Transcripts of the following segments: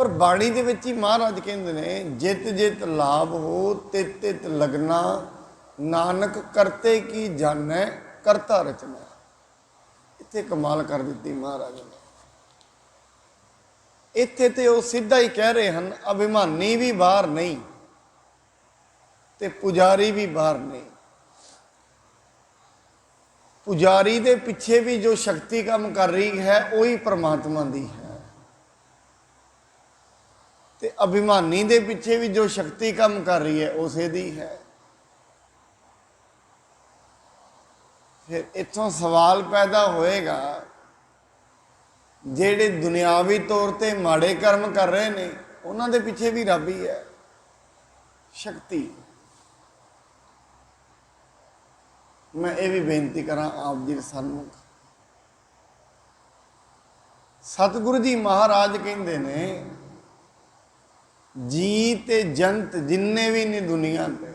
पर बाणी दे विच ही महाराज कहते ने जित जित लाभ हो तित तित लगना, नानक करते की जानै करता रचना। इत्थे कमाल कर दी महाराज ने। इत्थे ते वो सीधा ही कह रहे हैं, अभिमानी भी बाहर नहीं ते पुजारी भी बाहर नहीं। पुजारी दे पिछे भी जो शक्ति काम कर रही है वही परमात्मा दी है, ते अभिमानी दे पिछे भी जो शक्ति काम कर रही है उसे दी है। फिर इत्थों सवाल पैदा होएगा, जेड़े दुनियावी तौर ते माड़े कर्म कर रहे ने उन्हां दे पिछे भी रब ही है, शक्ति। मैं ये भी बेनती करा आप जी के सन्मुख, सतगुरु जी महाराज कहते ने जी ते जंत जिन्ने भी ने दुनिया ते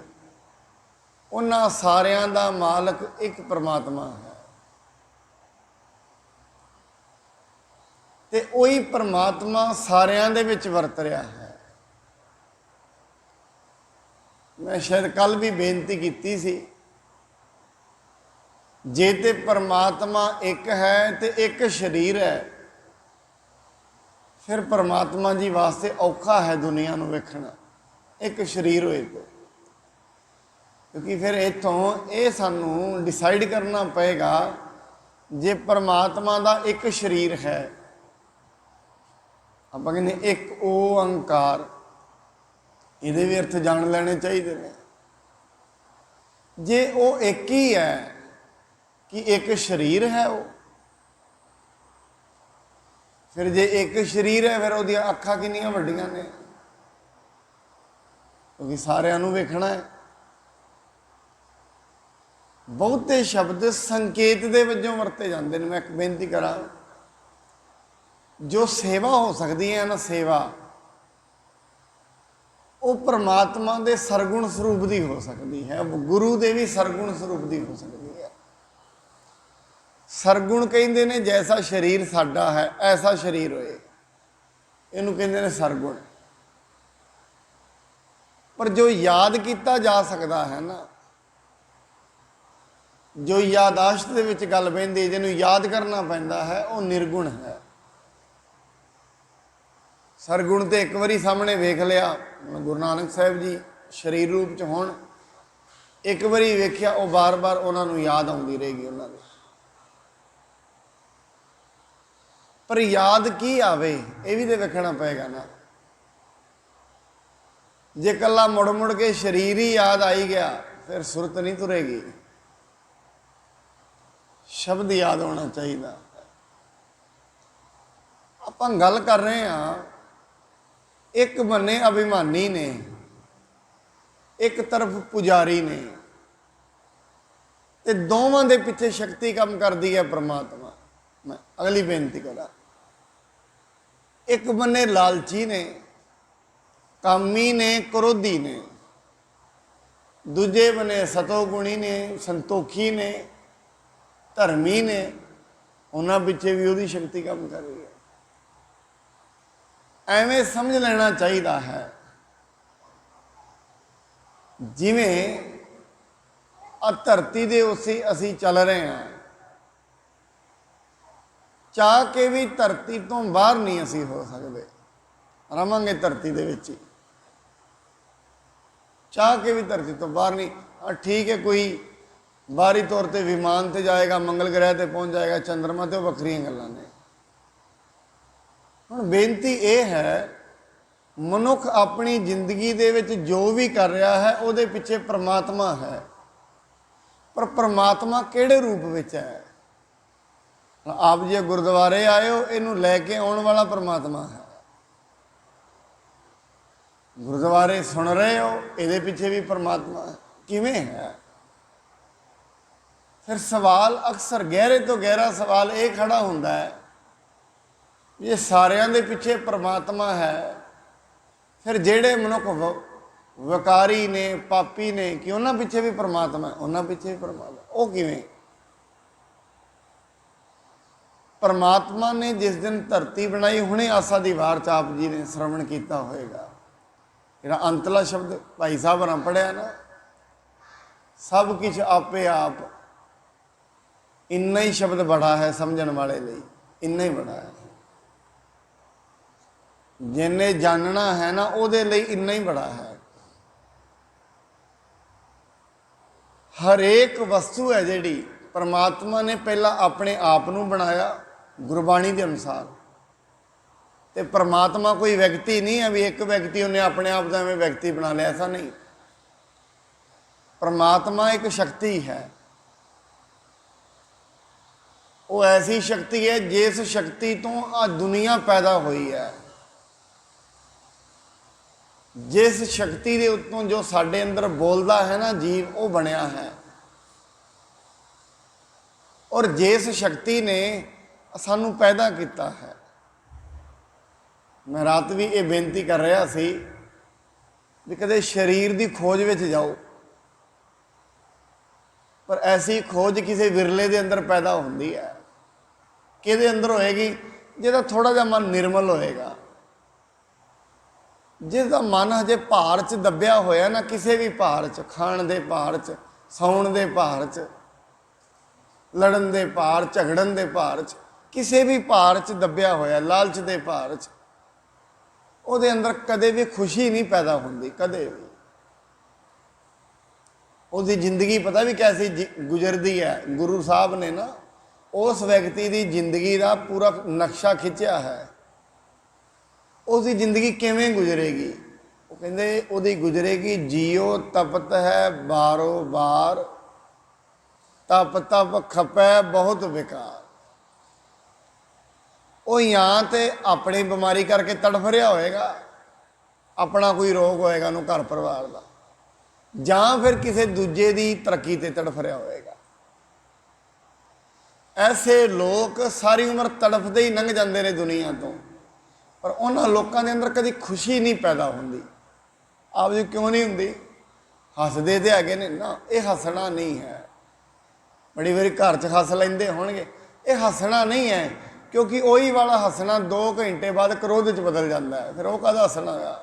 उन्हां सारियां दा मालक एक परमात्मा है, ते वही परमात्मा सारियां दे विच वरत रहा है। मैं शायद कल भी बेनती की सी, जे ते परमात्मा एक है तो एक शरीर है, फिर परमात्मा जी वास्ते औखा है दुनिया नूं वेखना एक शरीर होए तो, क्योंकि फिर इत्थों ये सानू डिसाइड करना पएगा, जे परमात्मा दा एक शरीर है, आप कहने एक ओंकार, ये भी अर्थ जान लेने चाहिए ने। जे वो एक ही है कि एक शरीर है वो, फिर जे एक शरीर है फिर वो अखा किनियां वड्डियां ने, क्योंकि सारियां नूं वेखना है। बहुते शब्द संकेत दे वजों वरते जाते हैं। मैं एक बेनती करा, जो सेवा हो सकती है ना, सेवा वो परमात्मा के सरगुण स्वरूप की हो सकती है, गुरु के भी सरगुण स्वरूप की हो सकती है। सरगुण कहते ने जैसा शरीर साडा है ऐसा शरीर होए, इनू कहते ने सरगुण। पर जो याद किया जा सकता है ना, जो यादाश्त दे विच गल बहिंदी, जिन्हों याद करना पैंदा है, वो निर्गुण है। सरगुण तो एक बारी सामने वेख लिया, गुरु नानक साहिब जी शरीर रूप च होण, एक बारी वेख्या, वो बार बार उन्होंने याद आती रहेगी उन्होंने। पर याद की आवे ये भी तो वेखना पेगा ना। जे कला मुड़ मुड़ के शरीर ही याद आई गया फिर सुरत नहीं तुरेगी, शब्द याद होना चाहिए। आप गल कर रहे हैं, एक बन्ने अभिमानी ने, एक तरफ पुजारी ने, ते दोवां दे पिछे शक्ति कम कर दी है परमात्मा। मैं अगली बेनती करा, एक बन्ने लालची ने, कामी ने, क्रोधी ने, दूजे बने सतोगुणी ने, संतोखी ने, धर्मी ने, उन्होंने पिछे भी वही शक्ति कम कर रही है। एवें समझ लेना चाहिए है, जिमें आ धरती दे उसी असी चल रहे हैं, चाह के भी धरती तो बाहर नहीं असी हो सकते, रवांगे धरती दे विच ही, चाह के भी धरती तो बाहर नहीं। ठीक है, कोई बाहरी तौर पर विमान से जाएगा, मंगल ग्रह पर पहुँच जाएगा, चंद्रमा तो वक्रियां गल्लां ने। हुण बेनती ये है, मनुख अपनी जिंदगी दे विच जो भी कर रहा है उहदे पिछे परमात्मा है, पर परमात्मा किहड़े रूप विच है। आप जे गुरुद्वारे आए हो, इनू लैके आने वाला परमात्मा है। गुरुद्वारे सुन रहे हो, ये पिछे भी परमात्मा है, किवें है। फिर सवाल अक्सर गहरे तो गहरा सवाल ये खड़ा होंदा है, ये सारियां दे पिछे परमात्मा है, फिर जेड़े मनुख वकारी ने, पापी ने, कि उन्हां पिछे भी परमात्मा है, उन्हां पिछे भी परमात्मा, वो किवें। परमात्मा ने जिस दिन धरती बनाई, हुणे आसा दी वार च आप जी ने श्रवण किया होएगा। जिहड़ा अंतला शब्द भाई साहब ने पढ़िया ना, सब कुछ आपे आप, इन्ना ही शब्द बड़ा है समझण वाले लिए, इन्ना ही बड़ा है। जिन्ने जानना है ना उहदे लई इन्ना ही बड़ा है। हरेक वस्तु है जिहड़ी परमात्मा ने पहला अपने आप नूं बनाया गुरबाणी के अनुसार। तो परमात्मा कोई व्यक्ति नहीं है भी एक व्यक्ति उन्हें अपने आप का एवं व्यक्ति बना लिया, ऐसा नहीं। परमात्मा एक शक्ति है, वो ऐसी शक्ति है जिस शक्ति तो आ दुनिया पैदा हुई है, जिस शक्ति के उत्तों जो साढ़े अंदर बोलता है ना जीव, वो बनया है। और जिस शक्ति ने सानू पैदा किया है। मैं रात भी ये बेनती कर रहा सी भी कदे शरीर की खोज में जाओ, पर ऐसी खोज किसी विरले के अंदर पैदा होती है। किहदे अंदर होएगी? जिहदा थोड़ा जा मन निर्मल होएगा, जिसका मन हजे भार च दबिया होया ना, किसी भी भार च, खाण दे भार च, सौण दे भार च, लड़न दे भार, झगड़न दे भार च, किसी भी भार च दबिया होया, लालच दे भार च, ਉਹਦੇ अंदर कदे भी खुशी नहीं पैदा होती, कदे भी। उसकी जिंदगी पता भी कैसी गुजरती है। गुरु साहब ने ना उस व्यक्ति की जिंदगी का पूरा नक्शा खिंचा है। उसकी जिंदगी किवें गुजरेगी? वो कहते उसकी गुजरेगी, जियो तपत है बारो बार, तप तप खपै बहुत बेकार। वो यहाँ तो अपनी बीमारी करके तड़फ रहा होएगा, अपना कोई रोग होएगा उन्होंने घर परिवार का, जां फिर किसी दूजे की तरक्की ते तड़फ रहा होएगा। ऐसे लोग सारी उम्र तड़फते ही लंघ जाते हैं दुनिया तो, पर उन्होंने लोगों के अंदर कभी खुशी नहीं पैदा होती। आप जी क्यों नहीं होंगी? हसते तो है ने ना, ये हसना नहीं है। बड़ी बारी घर च हस लेंदे होणगे, ये हसना नहीं है, क्योंकि वही वाला हसना 2 घंटे बाद क्रोध च बदल जाता है। फिर वो कहदा हसना है?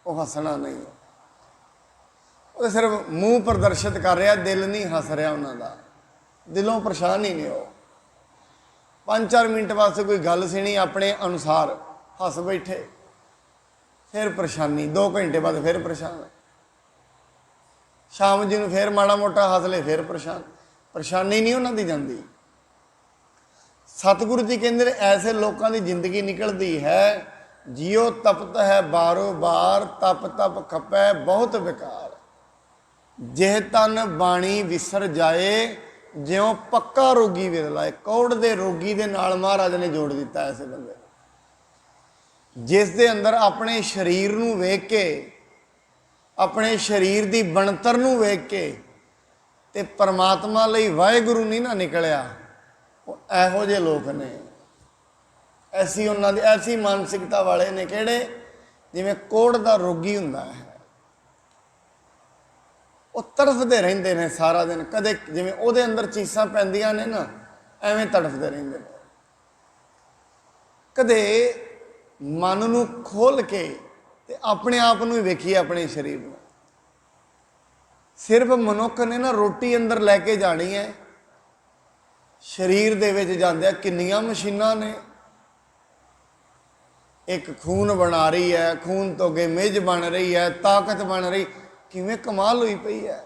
वो हसना नहीं है, वो सिर्फ मूँह प्रदर्शित कर रहा, दिल नहीं हस रहा उन्होंने, दिलों परेशान ही नहीं। वो 5-4 मिनट वास्ते कोई गल सुनी अपने अनुसार हस बैठे, फिर परेशानी, 2 घंटे बाद फिर परेशान, शाम जी फिर माड़ा मोटा हस ले, फिर परेशान, परेशानी नहीं उन्होंने जाती। सतगुरु जी कहते ऐसे लोगों की जिंदगी निकलती है, जियो तपत है बारो बार, तप तप खपै बहुत बेकार। जेह तन बाणी विसर जाए, ज्यों पक्का रोगी विद लाए। कौड़ दे रोगी दे नाल महाराज ने जोड़ दिता ऐसे बंदे, जिस दे अंदर अपने शरीर नूं वेख के, अपने शरीर की बनतर नूं वेख के ते परमात्मा लई वाहिगुरू नहीं ना निकलिया। ਇਹੋ ਜਿਹੇ लोग ने, ऐसी उन्होंने ऐसी मानसिकता वाले ने किहड़े जिवें कोढ़ दा रोगी हुंदा है। वो तड़फते रहंदे ने सारा दिन, कदे जिवें उहदे अंदर चीसां पैंदियां ने ना, एवें तड़फते रहंदे ने। कदे मन नूं खोल के ते अपने आप नूं वेखिए, अपने शरीर नूं। सिर्फ मनुख ने ना रोटी अंदर लैके जानी है, शरीर दे विच जांदे किन्नियां मशीनां ने। एक खून बना रही है, खून तो अगे मिज बन रही है, ताकत बन रही, किवें कमाल हुई पई है।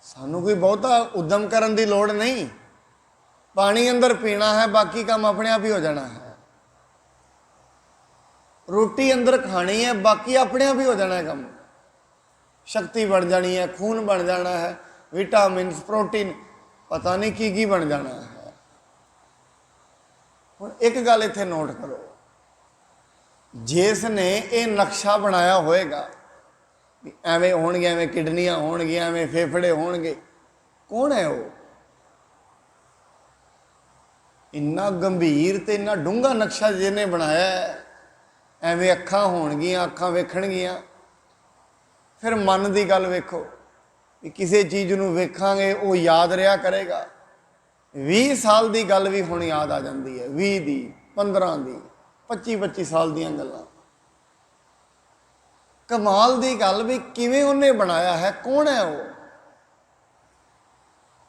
सानू कोई बहुता उद्यम करन दी लोड़ नहीं, पानी अंदर पीना है, बाकी काम अपने आप ही हो जाना है। रोटी अंदर खानी है, बाकी अपने आप ही हो जाना है काम। शक्ति बन जानी है, खून बन जाना है, विटामिन प्रोटीन पता नहीं की बन जाना है। हुण एक गल इत्थे नोट करो, जिसने ये नक्शा बनाया होएगा भी एवें होणगे, एवें किडनियां होणगियां, एवें फेफड़े होणगे, कौन है वो? इन्ना गंभीर ते इन्ना डूंगा नक्शा जिन्हें बनाया है। एवें अखां होणगियां, अखां वेखणगियां। फिर मन की गल वेखो, किसी चीज़ को वेखांगे वो याद रहा करेगा, 20 ਸਾਲ ਦੀ ਗੱਲ ਵੀ ਹੁਣ ਯਾਦ ਆ ਜਾਂਦੀ ਹੈ, 20 ਦੀ, 15 ਦੀ, 25 ਸਾਲ ਦੀਆਂ ਗੱਲਾਂ। ਕਮਾਲ ਦੀ ਗੱਲ ਵੀ ਕਿਵੇਂ ਉਹਨੇ ਬਣਾਇਆ ਹੈ, ਕੌਣ ਹੈ ਉਹ।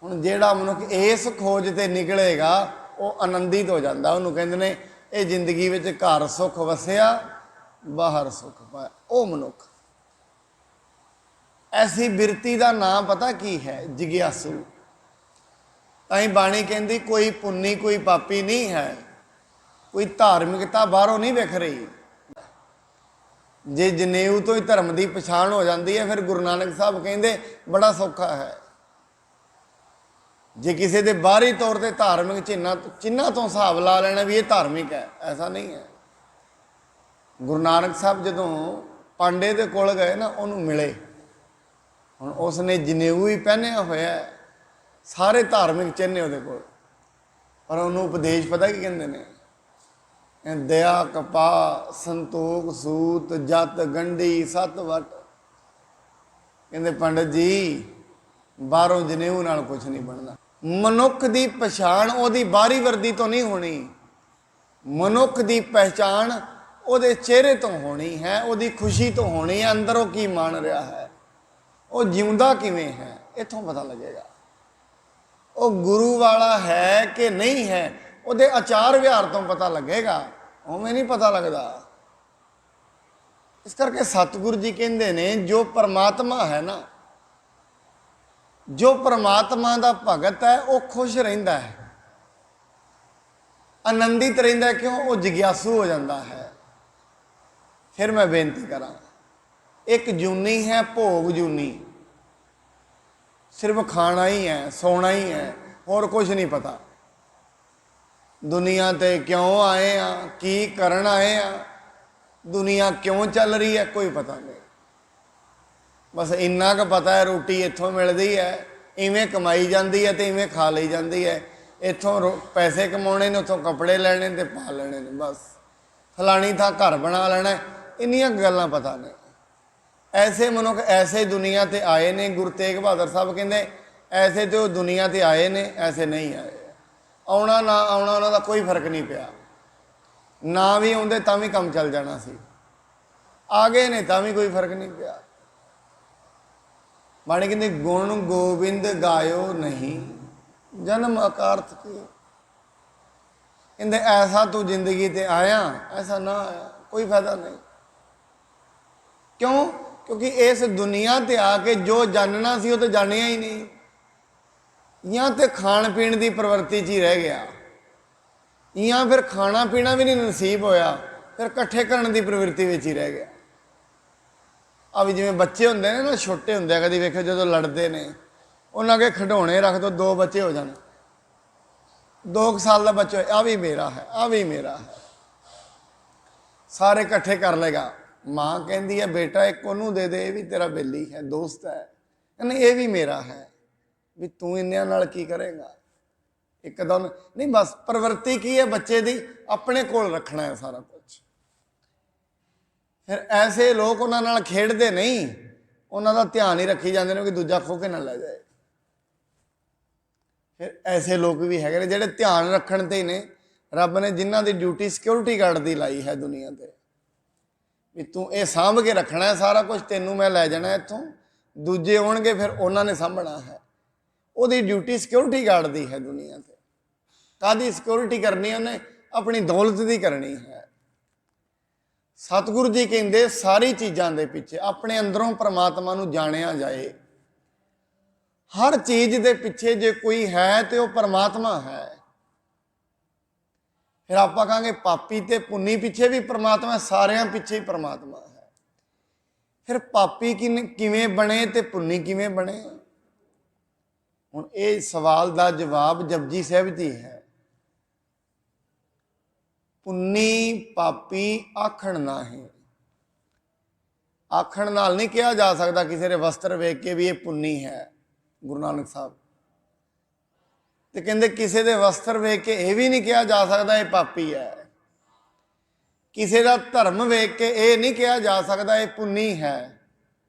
ਹੁਣ ਜਿਹੜਾ ਮਨੁੱਖ ਇਸ ਖੋਜ ਤੇ ਨਿਕਲੇਗਾ ਉਹ ਆਨੰਦਿਤ ਹੋ ਜਾਂਦਾ। ਉਹਨੂੰ ਕਹਿੰਦੇ ਨੇ ਇਹ ਜ਼ਿੰਦਗੀ ਵਿੱਚ ਘਰ ਸੁੱਖ ਵਸਿਆ, ਬਾਹਰ ਸੁੱਖ ਪਾਇਆ। ਉਹ ਮਨੁੱਖ, ਐਸੀ ਬਿਰਤੀ ਦਾ ਨਾਮ ਪਤਾ ਕੀ ਹੈ? ਜਿਗਿਆਸੂ। ਤਾਂ ਹੀ ਬਾਣੀ ਕਹਿੰਦੀ ਕੋਈ ਪੁੰਨੀ ਕੋਈ ਪਾਪੀ ਨਹੀਂ ਹੈ, ਕੋਈ ਧਾਰਮਿਕਤਾ ਬਾਹਰੋਂ ਨਹੀਂ ਵਿਖ ਰਹੀ। ਜੇ ਜਨੇਊ ਤੋਂ ਹੀ ਧਰਮ ਦੀ ਪਛਾਣ ਹੋ ਜਾਂਦੀ ਹੈ, ਫਿਰ ਗੁਰੂ ਨਾਨਕ ਸਾਹਿਬ ਕਹਿੰਦੇ ਬੜਾ ਸੌਖਾ ਹੈ। ਜੇ ਕਿਸੇ ਦੇ ਬਾਹਰੀ ਤੌਰ ਤੇ ਧਾਰਮਿਕ ਚਿੰਨ੍ਹਾਂ ਤੋਂ ਹਿਸਾਬ ਲਾ ਲੈਣਾ ਵੀ ਇਹ ਧਾਰਮਿਕ ਹੈ, ਐਸਾ ਨਹੀਂ ਹੈ। ਗੁਰੂ ਨਾਨਕ ਸਾਹਿਬ ਜਦੋਂ ਪਾਂਡੇ ਦੇ ਕੋਲ ਗਏ ਨਾ, ਉਹਨੂੰ ਮਿਲੇ। ਹੁਣ ਉਸਨੇ ਜਨੇਊ ਹੀ ਪਹਿਨਿਆ ਹੋਇਆ, ਸਾਰੇ ਧਾਰਮਿਕ ਚਿੰਨ੍ਹ ਉਹਦੇ ਕੋਲ, ਪਰ ਉਹਨੂੰ ਉਪਦੇਸ਼ ਪਤਾ ਕੀ ਕਹਿੰਦੇ ਨੇ? ਦਇਆ ਕਪਾ ਸੰਤੋਖ ਸੂਤ ਜਤ ਗੰਢੀ ਸੱਤ ਵਟ। ਕਹਿੰਦੇ ਪੰਡਤ ਜੀ ਬਾਹਰੋਂ ਜਨੇਊ ਨਾਲ ਕੁਝ ਨਹੀਂ ਬਣਦਾ। ਮਨੁੱਖ ਦੀ ਪਛਾਣ ਉਹਦੀ ਬਾਹਰੀ ਵਰਦੀ ਤੋਂ ਨਹੀਂ ਹੋਣੀ, ਮਨੁੱਖ ਦੀ ਪਹਿਚਾਣ ਉਹਦੇ ਚਿਹਰੇ ਤੋਂ ਹੋਣੀ ਹੈ, ਉਹਦੀ ਖੁਸ਼ੀ ਤੋਂ ਹੋਣੀ ਹੈ। ਅੰਦਰ ਉਹ ਕੀ ਮੰਨ ਰਿਹਾ ਹੈ, ਉਹ ਜਿਉਂਦਾ ਕਿਵੇਂ ਹੈ, ਇੱਥੋਂ ਪਤਾ ਲੱਗੇਗਾ। ਉਹ ਗੁਰੂ ਵਾਲਾ ਹੈ ਕਿ ਨਹੀਂ ਹੈ, ਉਹਦੇ ਆਚਾਰ ਵਿਹਾਰ ਤੋਂ ਪਤਾ ਲੱਗੇਗਾ, ਉਵੇਂ ਨਹੀਂ ਪਤਾ ਲੱਗਦਾ। ਇਸ ਕਰਕੇ ਸਤਿਗੁਰੂ ਜੀ ਕਹਿੰਦੇ ਨੇ ਜੋ ਪਰਮਾਤਮਾ ਹੈ ਨਾ, ਜੋ ਪਰਮਾਤਮਾ ਦਾ ਭਗਤ ਹੈ ਉਹ ਖੁਸ਼ ਰਹਿੰਦਾ ਹੈ, ਆਨੰਦਿਤ ਰਹਿੰਦਾ। ਕਿਉਂ? ਉਹ ਜਿਗਿਆਸੂ ਹੋ ਜਾਂਦਾ ਹੈ। ਫਿਰ ਮੈਂ ਬੇਨਤੀ ਕਰਾਂ, ਇੱਕ ਜੂਨੀ ਹੈ ਭੋਗ ਜੂਨੀ, ਸਿਰਫ ਖਾਣਾ ਹੀ ਹੈ, ਸੌਣਾ ਹੀ ਹੈ, ਹੋਰ ਕੁਝ ਨਹੀਂ ਪਤਾ। ਦੁਨੀਆ ਤੇ ਕਿਉਂ ਆਏ ਆ, ਕੀ ਕਰਨ ਆਏ ਆ, ਦੁਨੀਆ ਕਿਉਂ ਚੱਲ ਰਹੀ ਹੈ, ਕੋਈ ਪਤਾ ਨਹੀਂ। ਬਸ ਇੰਨਾ ਕੁ ਪਤਾ ਹੈ ਰੋਟੀ ਇੱਥੋਂ ਮਿਲਦੀ ਹੈ, ਇਵੇਂ ਕਮਾਈ ਜਾਂਦੀ ਹੈ ਤੇ ਇਵੇਂ ਖਾ ਲਈ ਜਾਂਦੀ ਹੈ। ਇੱਥੋਂ ਪੈਸੇ ਕਮਾਉਣੇ ਨੇ, ਉੱਥੋਂ ਕੱਪੜੇ ਲੈਣੇ ਤੇ ਪਾ ਲੈਣੇ ਨੇ, ਬਸ ਫਲਾਣੀ ਥਾਂ ਘਰ ਬਣਾ ਲੈਣਾ, ਇੰਨੀਆਂ ਗੱਲਾਂ ਪਤਾ ਨੇ। ਐਸੇ ਮਨੁੱਖ ਐਸੇ ਦੁਨੀਆ ਤੇ ਆਏ ਨੇ। ਗੁਰੂ ਤੇਗ ਬਹਾਦਰ ਸਾਹਿਬ ਕਹਿੰਦੇ ਐਸੇ ਤੇ ਉਹ ਦੁਨੀਆ ਤੇ ਆਏ ਨੇ, ਐਸੇ ਨਹੀਂ ਆਏ। ਆਉਣਾ ਨਾ ਆਉਣਾ ਉਹਨਾਂ ਦਾ ਕੋਈ ਫਰਕ ਨਹੀਂ ਪਿਆ, ਨਾ ਵੀ ਆਉਂਦੇ ਤਾਂ ਵੀ ਕੰਮ ਚੱਲ ਜਾਣਾ ਸੀ, ਆ ਗਏ ਨੇ ਤਾਂ ਵੀ ਕੋਈ ਫਰਕ ਨਹੀਂ ਪਿਆ। ਬਾਣੀ ਕਹਿੰਦੇ ਗੁਣ ਗੋਬਿੰਦ ਗਾਇਓ ਨਹੀਂ ਜਨਮ ਅਕਾਰਥ ਕੀ। ਕਹਿੰਦੇ ਐਸਾ ਤੂੰ ਜ਼ਿੰਦਗੀ ਤੇ ਆਇਆ, ਐਸਾ ਨਾ ਆਇਆ, ਕੋਈ ਫਾਇਦਾ ਨਹੀਂ। ਕਿਉਂ? ਕਿਉਂਕਿ ਇਸ ਦੁਨੀਆ ਤੇ ਆ ਕੇ ਜੋ ਜਾਣਨਾ ਸੀ ਉਹ ਤਾਂ ਜਾਣਿਆ ਹੀ ਨਹੀਂ, ਜਾਂ ਤੇ ਖਾਣ ਪੀਣ ਦੀ ਪ੍ਰਵਰਤੀ 'ਚ ਹੀ ਰਹਿ ਗਿਆ, ਜਾਂ ਫਿਰ ਖਾਣਾ ਪੀਣਾ ਵੀ ਨਹੀਂ ਨਸੀਬ ਹੋਇਆ, ਫਿਰ ਇਕੱਠੇ ਕਰਨ ਦੀ ਪ੍ਰਵਿਰਤੀ ਵਿੱਚ ਹੀ ਰਹਿ ਗਿਆ। ਆ ਵੀ ਜਿਵੇਂ ਬੱਚੇ ਹੁੰਦੇ ਨੇ ਨਾ, ਛੋਟੇ ਹੁੰਦੇ ਆ, ਕਦੀ ਵੇਖੋ ਜਦੋਂ ਲੜਦੇ ਨੇ, ਉਹਨਾਂ ਅੱਗੇ ਖਿਡੌਣੇ ਰੱਖ ਦੋ, 2 ਬੱਚੇ ਹੋ ਜਾਣ, 2 ਸਾਲ ਦਾ ਬੱਚਾ, ਆ ਵੀ ਮੇਰਾ ਹੈ, ਆ ਵੀ ਮੇਰਾ ਹੈ, ਸਾਰੇ ਇਕੱਠੇ ਕਰ ਲੇਗਾ। ਮਾਂ ਕਹਿੰਦੀ ਹੈ ਬੇਟਾ ਇੱਕ ਉਹਨੂੰ ਦੇ ਦੇ, ਇਹ ਵੀ ਤੇਰਾ ਬੇਲੀ ਹੈ, ਦੋਸਤ ਹੈ, ਕਹਿੰਦੇ ਇਹ ਵੀ ਮੇਰਾ ਹੈ। ਵੀ ਤੂੰ ਇੰਨਿਆਂ ਨਾਲ ਕੀ ਕਰੇਗਾ? ਇੱਕਦਮ ਨਹੀਂ, ਬਸ ਪ੍ਰਵਿਰਤੀ ਕੀ ਹੈ ਬੱਚੇ ਦੀ? ਆਪਣੇ ਕੋਲ ਰੱਖਣਾ ਹੈ ਸਾਰਾ ਕੁਝ। ਫਿਰ ਐਸੇ ਲੋਕ ਉਹਨਾਂ ਨਾਲ ਖੇਡਦੇ ਨਹੀਂ, ਉਹਨਾਂ ਦਾ ਧਿਆਨ ਹੀ ਰੱਖੀ ਜਾਂਦੇ ਨੇ ਕਿ ਦੂਜਾ ਖੋ ਕੇ ਨਾ ਲੈ ਜਾਏ। ਫਿਰ ਐਸੇ ਲੋਕ ਵੀ ਹੈਗੇ ਨੇ ਜਿਹੜੇ ਧਿਆਨ ਰੱਖਣ ਤੇ ਹੀ ਨੇ। ਰੱਬ ਨੇ ਜਿਨ੍ਹਾਂ ਦੀ ਡਿਊਟੀ ਸਿਕਿਉਰਿਟੀ ਗਾਰਡ ਦੀ ਲਾਈ ਹੈ ਦੁਨੀਆ ਤੇ, ਵੀ ਤੂੰ ਇਹ ਸਾਂਭ ਕੇ ਰੱਖਣਾ ਹੈ ਸਾਰਾ ਕੁਝ, ਤੈਨੂੰ ਮੈਂ ਲੈ ਜਾਣਾ ਇੱਥੋਂ, ਦੂਜੇ ਆਉਣਗੇ ਫਿਰ ਉਹਨਾਂ ਨੇ ਸਾਂਭਣਾ ਹੈ। ਉਹਦੀ ਡਿਊਟੀ ਸਿਕਿਉਰਿਟੀ ਗਾਰਡ ਦੀ ਹੈ ਦੁਨੀਆ ਤੇ। ਕਾਹਦੀ ਸਿਕਿਉਰਿਟੀ ਕਰਨੀ? ਉਹਨੇ ਆਪਣੀ ਦੌਲਤ ਦੀ ਕਰਨੀ ਹੈ। ਸਤਿਗੁਰੂ ਜੀ ਕਹਿੰਦੇ ਸਾਰੀ ਚੀਜ਼ਾਂ ਦੇ ਪਿੱਛੇ ਆਪਣੇ ਅੰਦਰੋਂ ਪਰਮਾਤਮਾ ਨੂੰ ਜਾਣਿਆ ਜਾਏ। ਹਰ ਚੀਜ਼ ਦੇ ਪਿੱਛੇ ਜੇ ਕੋਈ ਹੈ ਤੇ ਉਹ ਪਰਮਾਤਮਾ ਹੈ। ਫਿਰ ਆਪਾਂ ਕਹਾਂਗੇ ਪਾਪੀ ਤੇ ਪੁੰਨੀ ਪਿੱਛੇ ਵੀ ਪਰਮਾਤਮਾ, ਸਾਰਿਆਂ ਪਿੱਛੇ ਹੀ ਪਰਮਾਤਮਾ ਹੈ। ਫਿਰ ਪਾਪੀ ਕਿਵੇਂ ਬਣੇ ਤੇ ਪੁੰਨੀ ਕਿਵੇਂ ਬਣੇ? ਹੁਣ ਇਹ ਸਵਾਲ ਦਾ ਜਵਾਬ ਜਪਜੀ ਸਾਹਿਬ ਜੀ ਹੈ। ਪੁੰਨੀ ਪਾਪੀ ਆਖਣ ਨਾਹੀਂ। ਆਖਣ ਨਾਲ ਨਹੀਂ ਕਿਹਾ ਜਾ ਸਕਦਾ ਕਿਸੇ ਦੇ ਵਸਤਰ ਵੇਖ ਕੇ ਵੀ ਇਹ ਪੁੰਨੀ ਹੈ। ਗੁਰੂ ਨਾਨਕ ਸਾਹਿਬ ਤੇ ਕਹਿੰਦੇ ਕਿਸੇ ਦੇ ਵਸਤਰ ਵੇਖ ਕੇ ਇਹ ਵੀ ਨਹੀਂ ਕਿਹਾ ਜਾ ਸਕਦਾ ਇਹ ਪਾਪੀ ਹੈ। ਕਿਸੇ ਦਾ ਧਰਮ ਵੇਖ ਕੇ ਇਹ ਨਹੀਂ ਕਿਹਾ ਜਾ ਸਕਦਾ ਇਹ ਪੁੰਨੀ ਹੈ,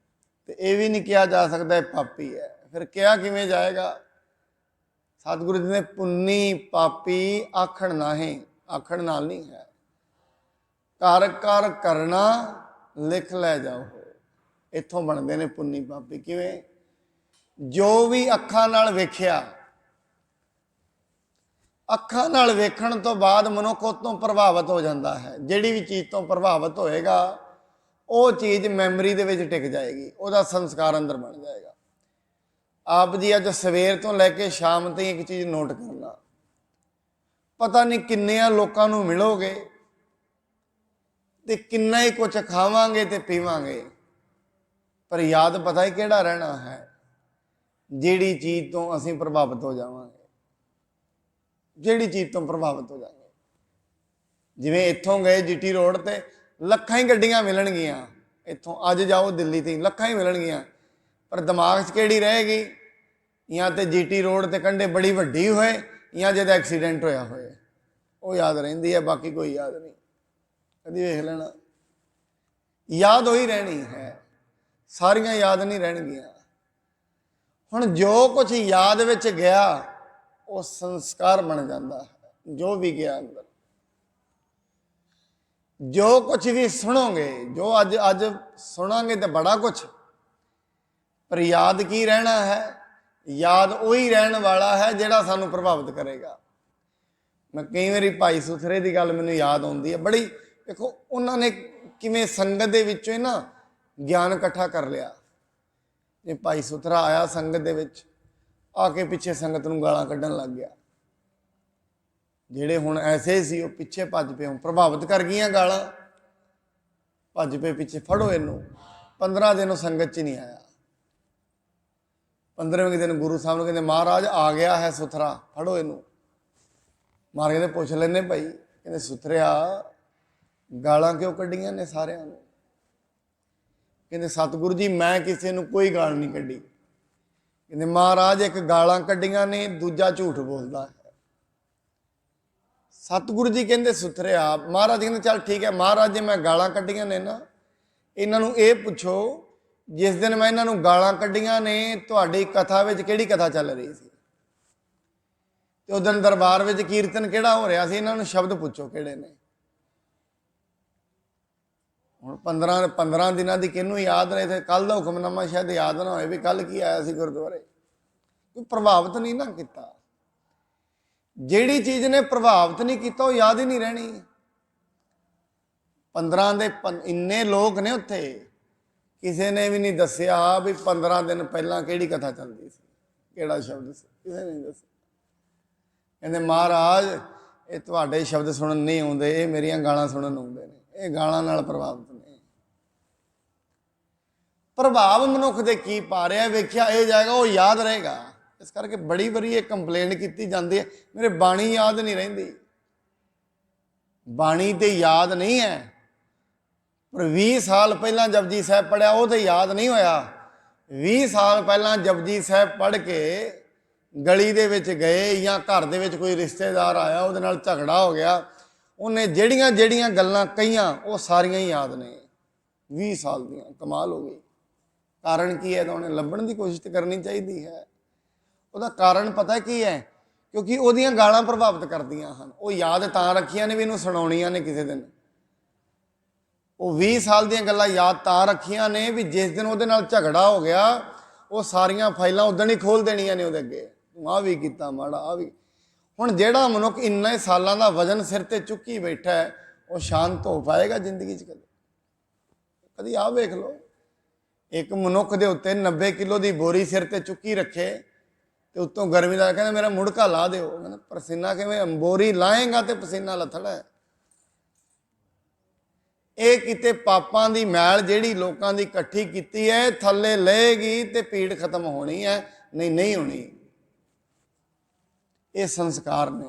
ਤੇ ਇਹ ਵੀ ਨਹੀਂ ਕਿਹਾ ਜਾ ਸਕਦਾ ਇਹ ਪਾਪੀ ਹੈ। ਫਿਰ ਕਿਹਾ ਕਿਵੇਂ ਜਾਏਗਾ? सतगुरु जी ने पुन्नी पापी आखण नाहे, आखण नाल नहीं है, कर कर करना लिख लै जाओ। इत्थों बनते ने पुन्नी पापी। किवें? जो भी अखां नाल वेखिया, अखां नाल वेखण तो बाद मनुख उस तों प्रभावित हो जाता है। जिहड़ी भी चीज़ तो प्रभावित होएगा वो चीज़ मैमरी दे विच टिक जाएगी, उसका संस्कार अंदर बन जाएगा। आप जी अज सवेर तो लैके शाम तक एक चीज़ नोट करना, पता नहीं किन्नियां लोकां नूं मिलोगे ते किन्ना ही कुछ खावांगे ते पीवांगे, पर याद पता ही किहड़ा रहना है, जिहड़ी चीज़ तो असीं प्रभावित हो जावांगे, जिहड़ी चीज़ तो प्रभावित हो जाएंगे। जिवें इत्थों गए जीटी रोड ते लखां ही गड्डियां मिलणगियां, इत्थों अज जाओ दिल्ली ते लखां ही मिलणगियां, पर दिमाग 'च किहड़ी रहेगी, या तो जीटी रोड ते कंढे बड़ी वड्डी होए या जिहदा एक्सीडेंट होया होए, वो याद रहिंदी है, बाकी कोई याद नहीं। कदी वेख लेना, याद ही रहनी है, सारियां याद नहीं रहणगियां। हुण जो कुछ याद विच गया वो संस्कार बन जाता है। जो भी गया अंदर, जो कुछ भी सुनोगे, जो अज अज सुनांगे तो बड़ा कुछ, पर याद की रहना है, याद वही रहने वाला है जिहड़ा सानू प्रभावित करेगा। मैं कई बारी भाई सुथरे की गल मैनूं याद आउंदी है बड़ी। देखो उन्होंने किवें संगत दे विचों ही ना ज्ञान इकट्ठा कर लिया। जे भाई सुथरा आया संगत दे विच, आके पिछे संगत नूं गालां कड्ढण लग गया। जिहड़े हुण ऐसे सी वो पिछे भज पे, हुण प्रभावित कर गईयां गालां, भज पे पिछे, फड़ो इनू। 15 दिन संगत च नहीं आया। 15वें दिन गुरु साहब ने कहते महाराज आ गया है सुथरा, फड़ो इनू। मार के पुछ लेने भाई, कहते सुथरिया गालां क्यों कड्डियां ने सारियां नूं? कहते सतगुरु जी मैं किसी नूं कोई गाल नहीं कड्डी। कहते महाराज एक गालां कड्डियां ने, दूजा झूठ बोलता है। सतगुरु जी कहते सुथरिया, महाराज कहते चल ठीक है महाराज जी मैं गालां कड्डियां ने ना, इन्हां नूं ये पुछो जिस दिन मैं इन्हां नूं गालां कड्डियां ने तुहाडी कथा विच किहड़ी कथा चल रही सी? ते उस दिन दरबार विच कीर्तन किहड़ा हो रहा सी? इन्हां नूं शब्द पुछो किहड़े ने। हुण 15 दिनां दी किहनूं याद रहे थे? कल दा हुक्मनामा शायद याद ना होए भी कल की आया सी गुरुद्वारे। कोई प्रभावित नहीं ना किया। जिहड़ी चीज़ ने प्रभावित नहीं किया वो याद ही नहीं रहनी। 15 दे इन्ने लोग ने उत्थे, किसी ने भी नहीं दसिया भी 15 दिन पहला किहड़ी कथा चलती सी, किहड़ा शब्द सी, किसी ने नहीं दसिया। कहते महाराज ये तुहाडे शब्द सुनन नहीं आउंदे, ये मेरियां गालां सुनन आउंदे ने, ये गालां नाल प्रभावित ने। प्रभाव मनुख दे की पा रहा वेख्या ये जाएगा, वो याद रहेगा। इस करके बड़ी बारी ये कंप्लेन की जाती है मेरे बाणी याद नहीं रहिंदी। बाणी तो याद नहीं है, पर 20 साल पहला जपजी साहब पढ़िया वो तो याद नहीं होया। 20 साल पहला जपजी साहब पढ़ के गली दे विच गए या घर दे विच कोई रिश्तेदार आया, उहदे नाल झगड़ा हो गया, उन्हें ਜਿਹੜੀਆਂ ਜਿਹੜੀਆਂ गल्लां कहीआं वो सारियां ही याद ने। 20 साल दियां, कमाल हो गई। कारण की है? तो उन्हें लभण की कोशिश तो करनी चाहिए है। ਉਹਦਾ कारण पता की है? क्योंकि ਉਹਦੀਆਂ गालां प्रभावित करदियां ਹਨ। ਉਹ याद ਤਾਂ ਰੱਖੀਆਂ ਨੇ ਵੀ ਇਹਨੂੰ ਸੁਣਾਉਣੀਆਂ ਨੇ ਕਿਸੇ ਦਿਨ। ਉਹ 20 ਸਾਲ ਦੀਆਂ ਗੱਲਾਂ याद ਤਾਂ ਰੱਖੀਆਂ ਨੇ ਵੀ ਜਿਸ ਦਿਨ ਉਹਦੇ ਨਾਲ ਝਗੜਾ ਹੋ ਗਿਆ ਉਹ ਸਾਰੀਆਂ ਫਾਈਲਾਂ ਉਦੋਂ ਹੀ ਖੋਲ ਦੇਣੀਆਂ ਨੇ ਉਹਦੇ ਅੱਗੇ, ਤੂੰ ਆ ਵੀ ਕੀਤਾ ਮਾੜਾ, ਆ ਵੀ। ਹੁਣ ਜਿਹੜਾ ਮਨੁੱਖ ਇੰਨੇ ਸਾਲਾਂ ਦਾ ਵਜ਼ਨ ਸਿਰ ਤੇ ਚੁੱਕੀ ਬੈਠਾ ਹੈ ਉਹ ਸ਼ਾਂਤ ਹੋ ਪਾਏਗਾ ਜ਼ਿੰਦਗੀ 'ਚ ਕਦੇ? ਕਦੀ ਆਹ ਵੇਖ ਲਓ, ਇੱਕ ਮਨੁੱਖ ਦੇ ਉੱਤੇ 90 ਕਿਲੋ ਦੀ ਬੋਰੀ ਸਿਰ ਤੇ ਚੁੱਕੀ ਰੱਖੇ ਤੇ ਉੱਤੋਂ ਗਰਮੀ ਦਾ ਕਹਿੰਦਾ ਮੇਰਾ ਮੁੜਕਾ ਲਾ ਦਿਓ, ਕਹਿੰਦਾ ਪਸੀਨਾ ਕਿਵੇਂ? ਬੋਰੀ ਲਾਏਗਾ ਤੇ ਪਸੀਨਾ ਲੱਥੜਾ ਹੈ। ਇਹ ਕਿਤੇ ਪਾਪਾਂ ਦੀ ਮੈਲ ਜਿਹੜੀ ਲੋਕਾਂ ਦੀ ਇਕੱਠੀ ਕੀਤੀ ਹੈ ਥੱਲੇ ਲਏਗੀ ਤੇ ਪੀੜ ਖਤਮ ਹੋਣੀ ਹੈ, ਨਹੀਂ ਹੋਣੀ। ਇਹ ਸੰਸਕਾਰ ਨੇ,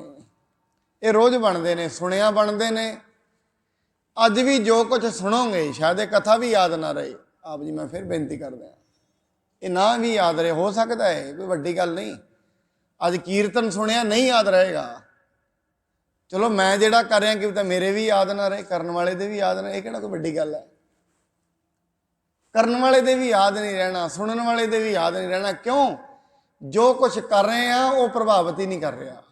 ਇਹ ਰੋਜ਼ ਬਣਦੇ ਨੇ, ਸੁਣਿਆ ਬਣਦੇ ਨੇ। ਅੱਜ ਵੀ ਜੋ ਕੁਝ ਸੁਣੋਗੇ ਸ਼ਾਇਦ ਇਹ ਕਥਾ ਵੀ ਯਾਦ ਨਾ ਰਹੇ। ਆਪ ਜੀ ਮੈਂ ਫਿਰ ਬੇਨਤੀ ਕਰਦਾ, ਇਹ ਨਾ ਵੀ याद रहे, हो सकता है, कोई वड्डी गल नहीं। अज कीर्तन सुनिया नहीं याद रहेगा, चलो मैं जिहड़ा कर रहा कि मेरे भी याद ना रहे, करन वाले दे भी याद ना, ये किहड़ा कोई वड्डी गल है? करन वाले दे भी याद नहीं रहना, सुनन वाले दे भी याद नहीं रहना। क्यों? ਜੋ ਕੁਝ ਕਰ ਰਹੇ ਆ ਉਹ ਪ੍ਰਭਾਵਿਤ ਹੀ ਨਹੀਂ ਕਰ ਰਿਹਾ।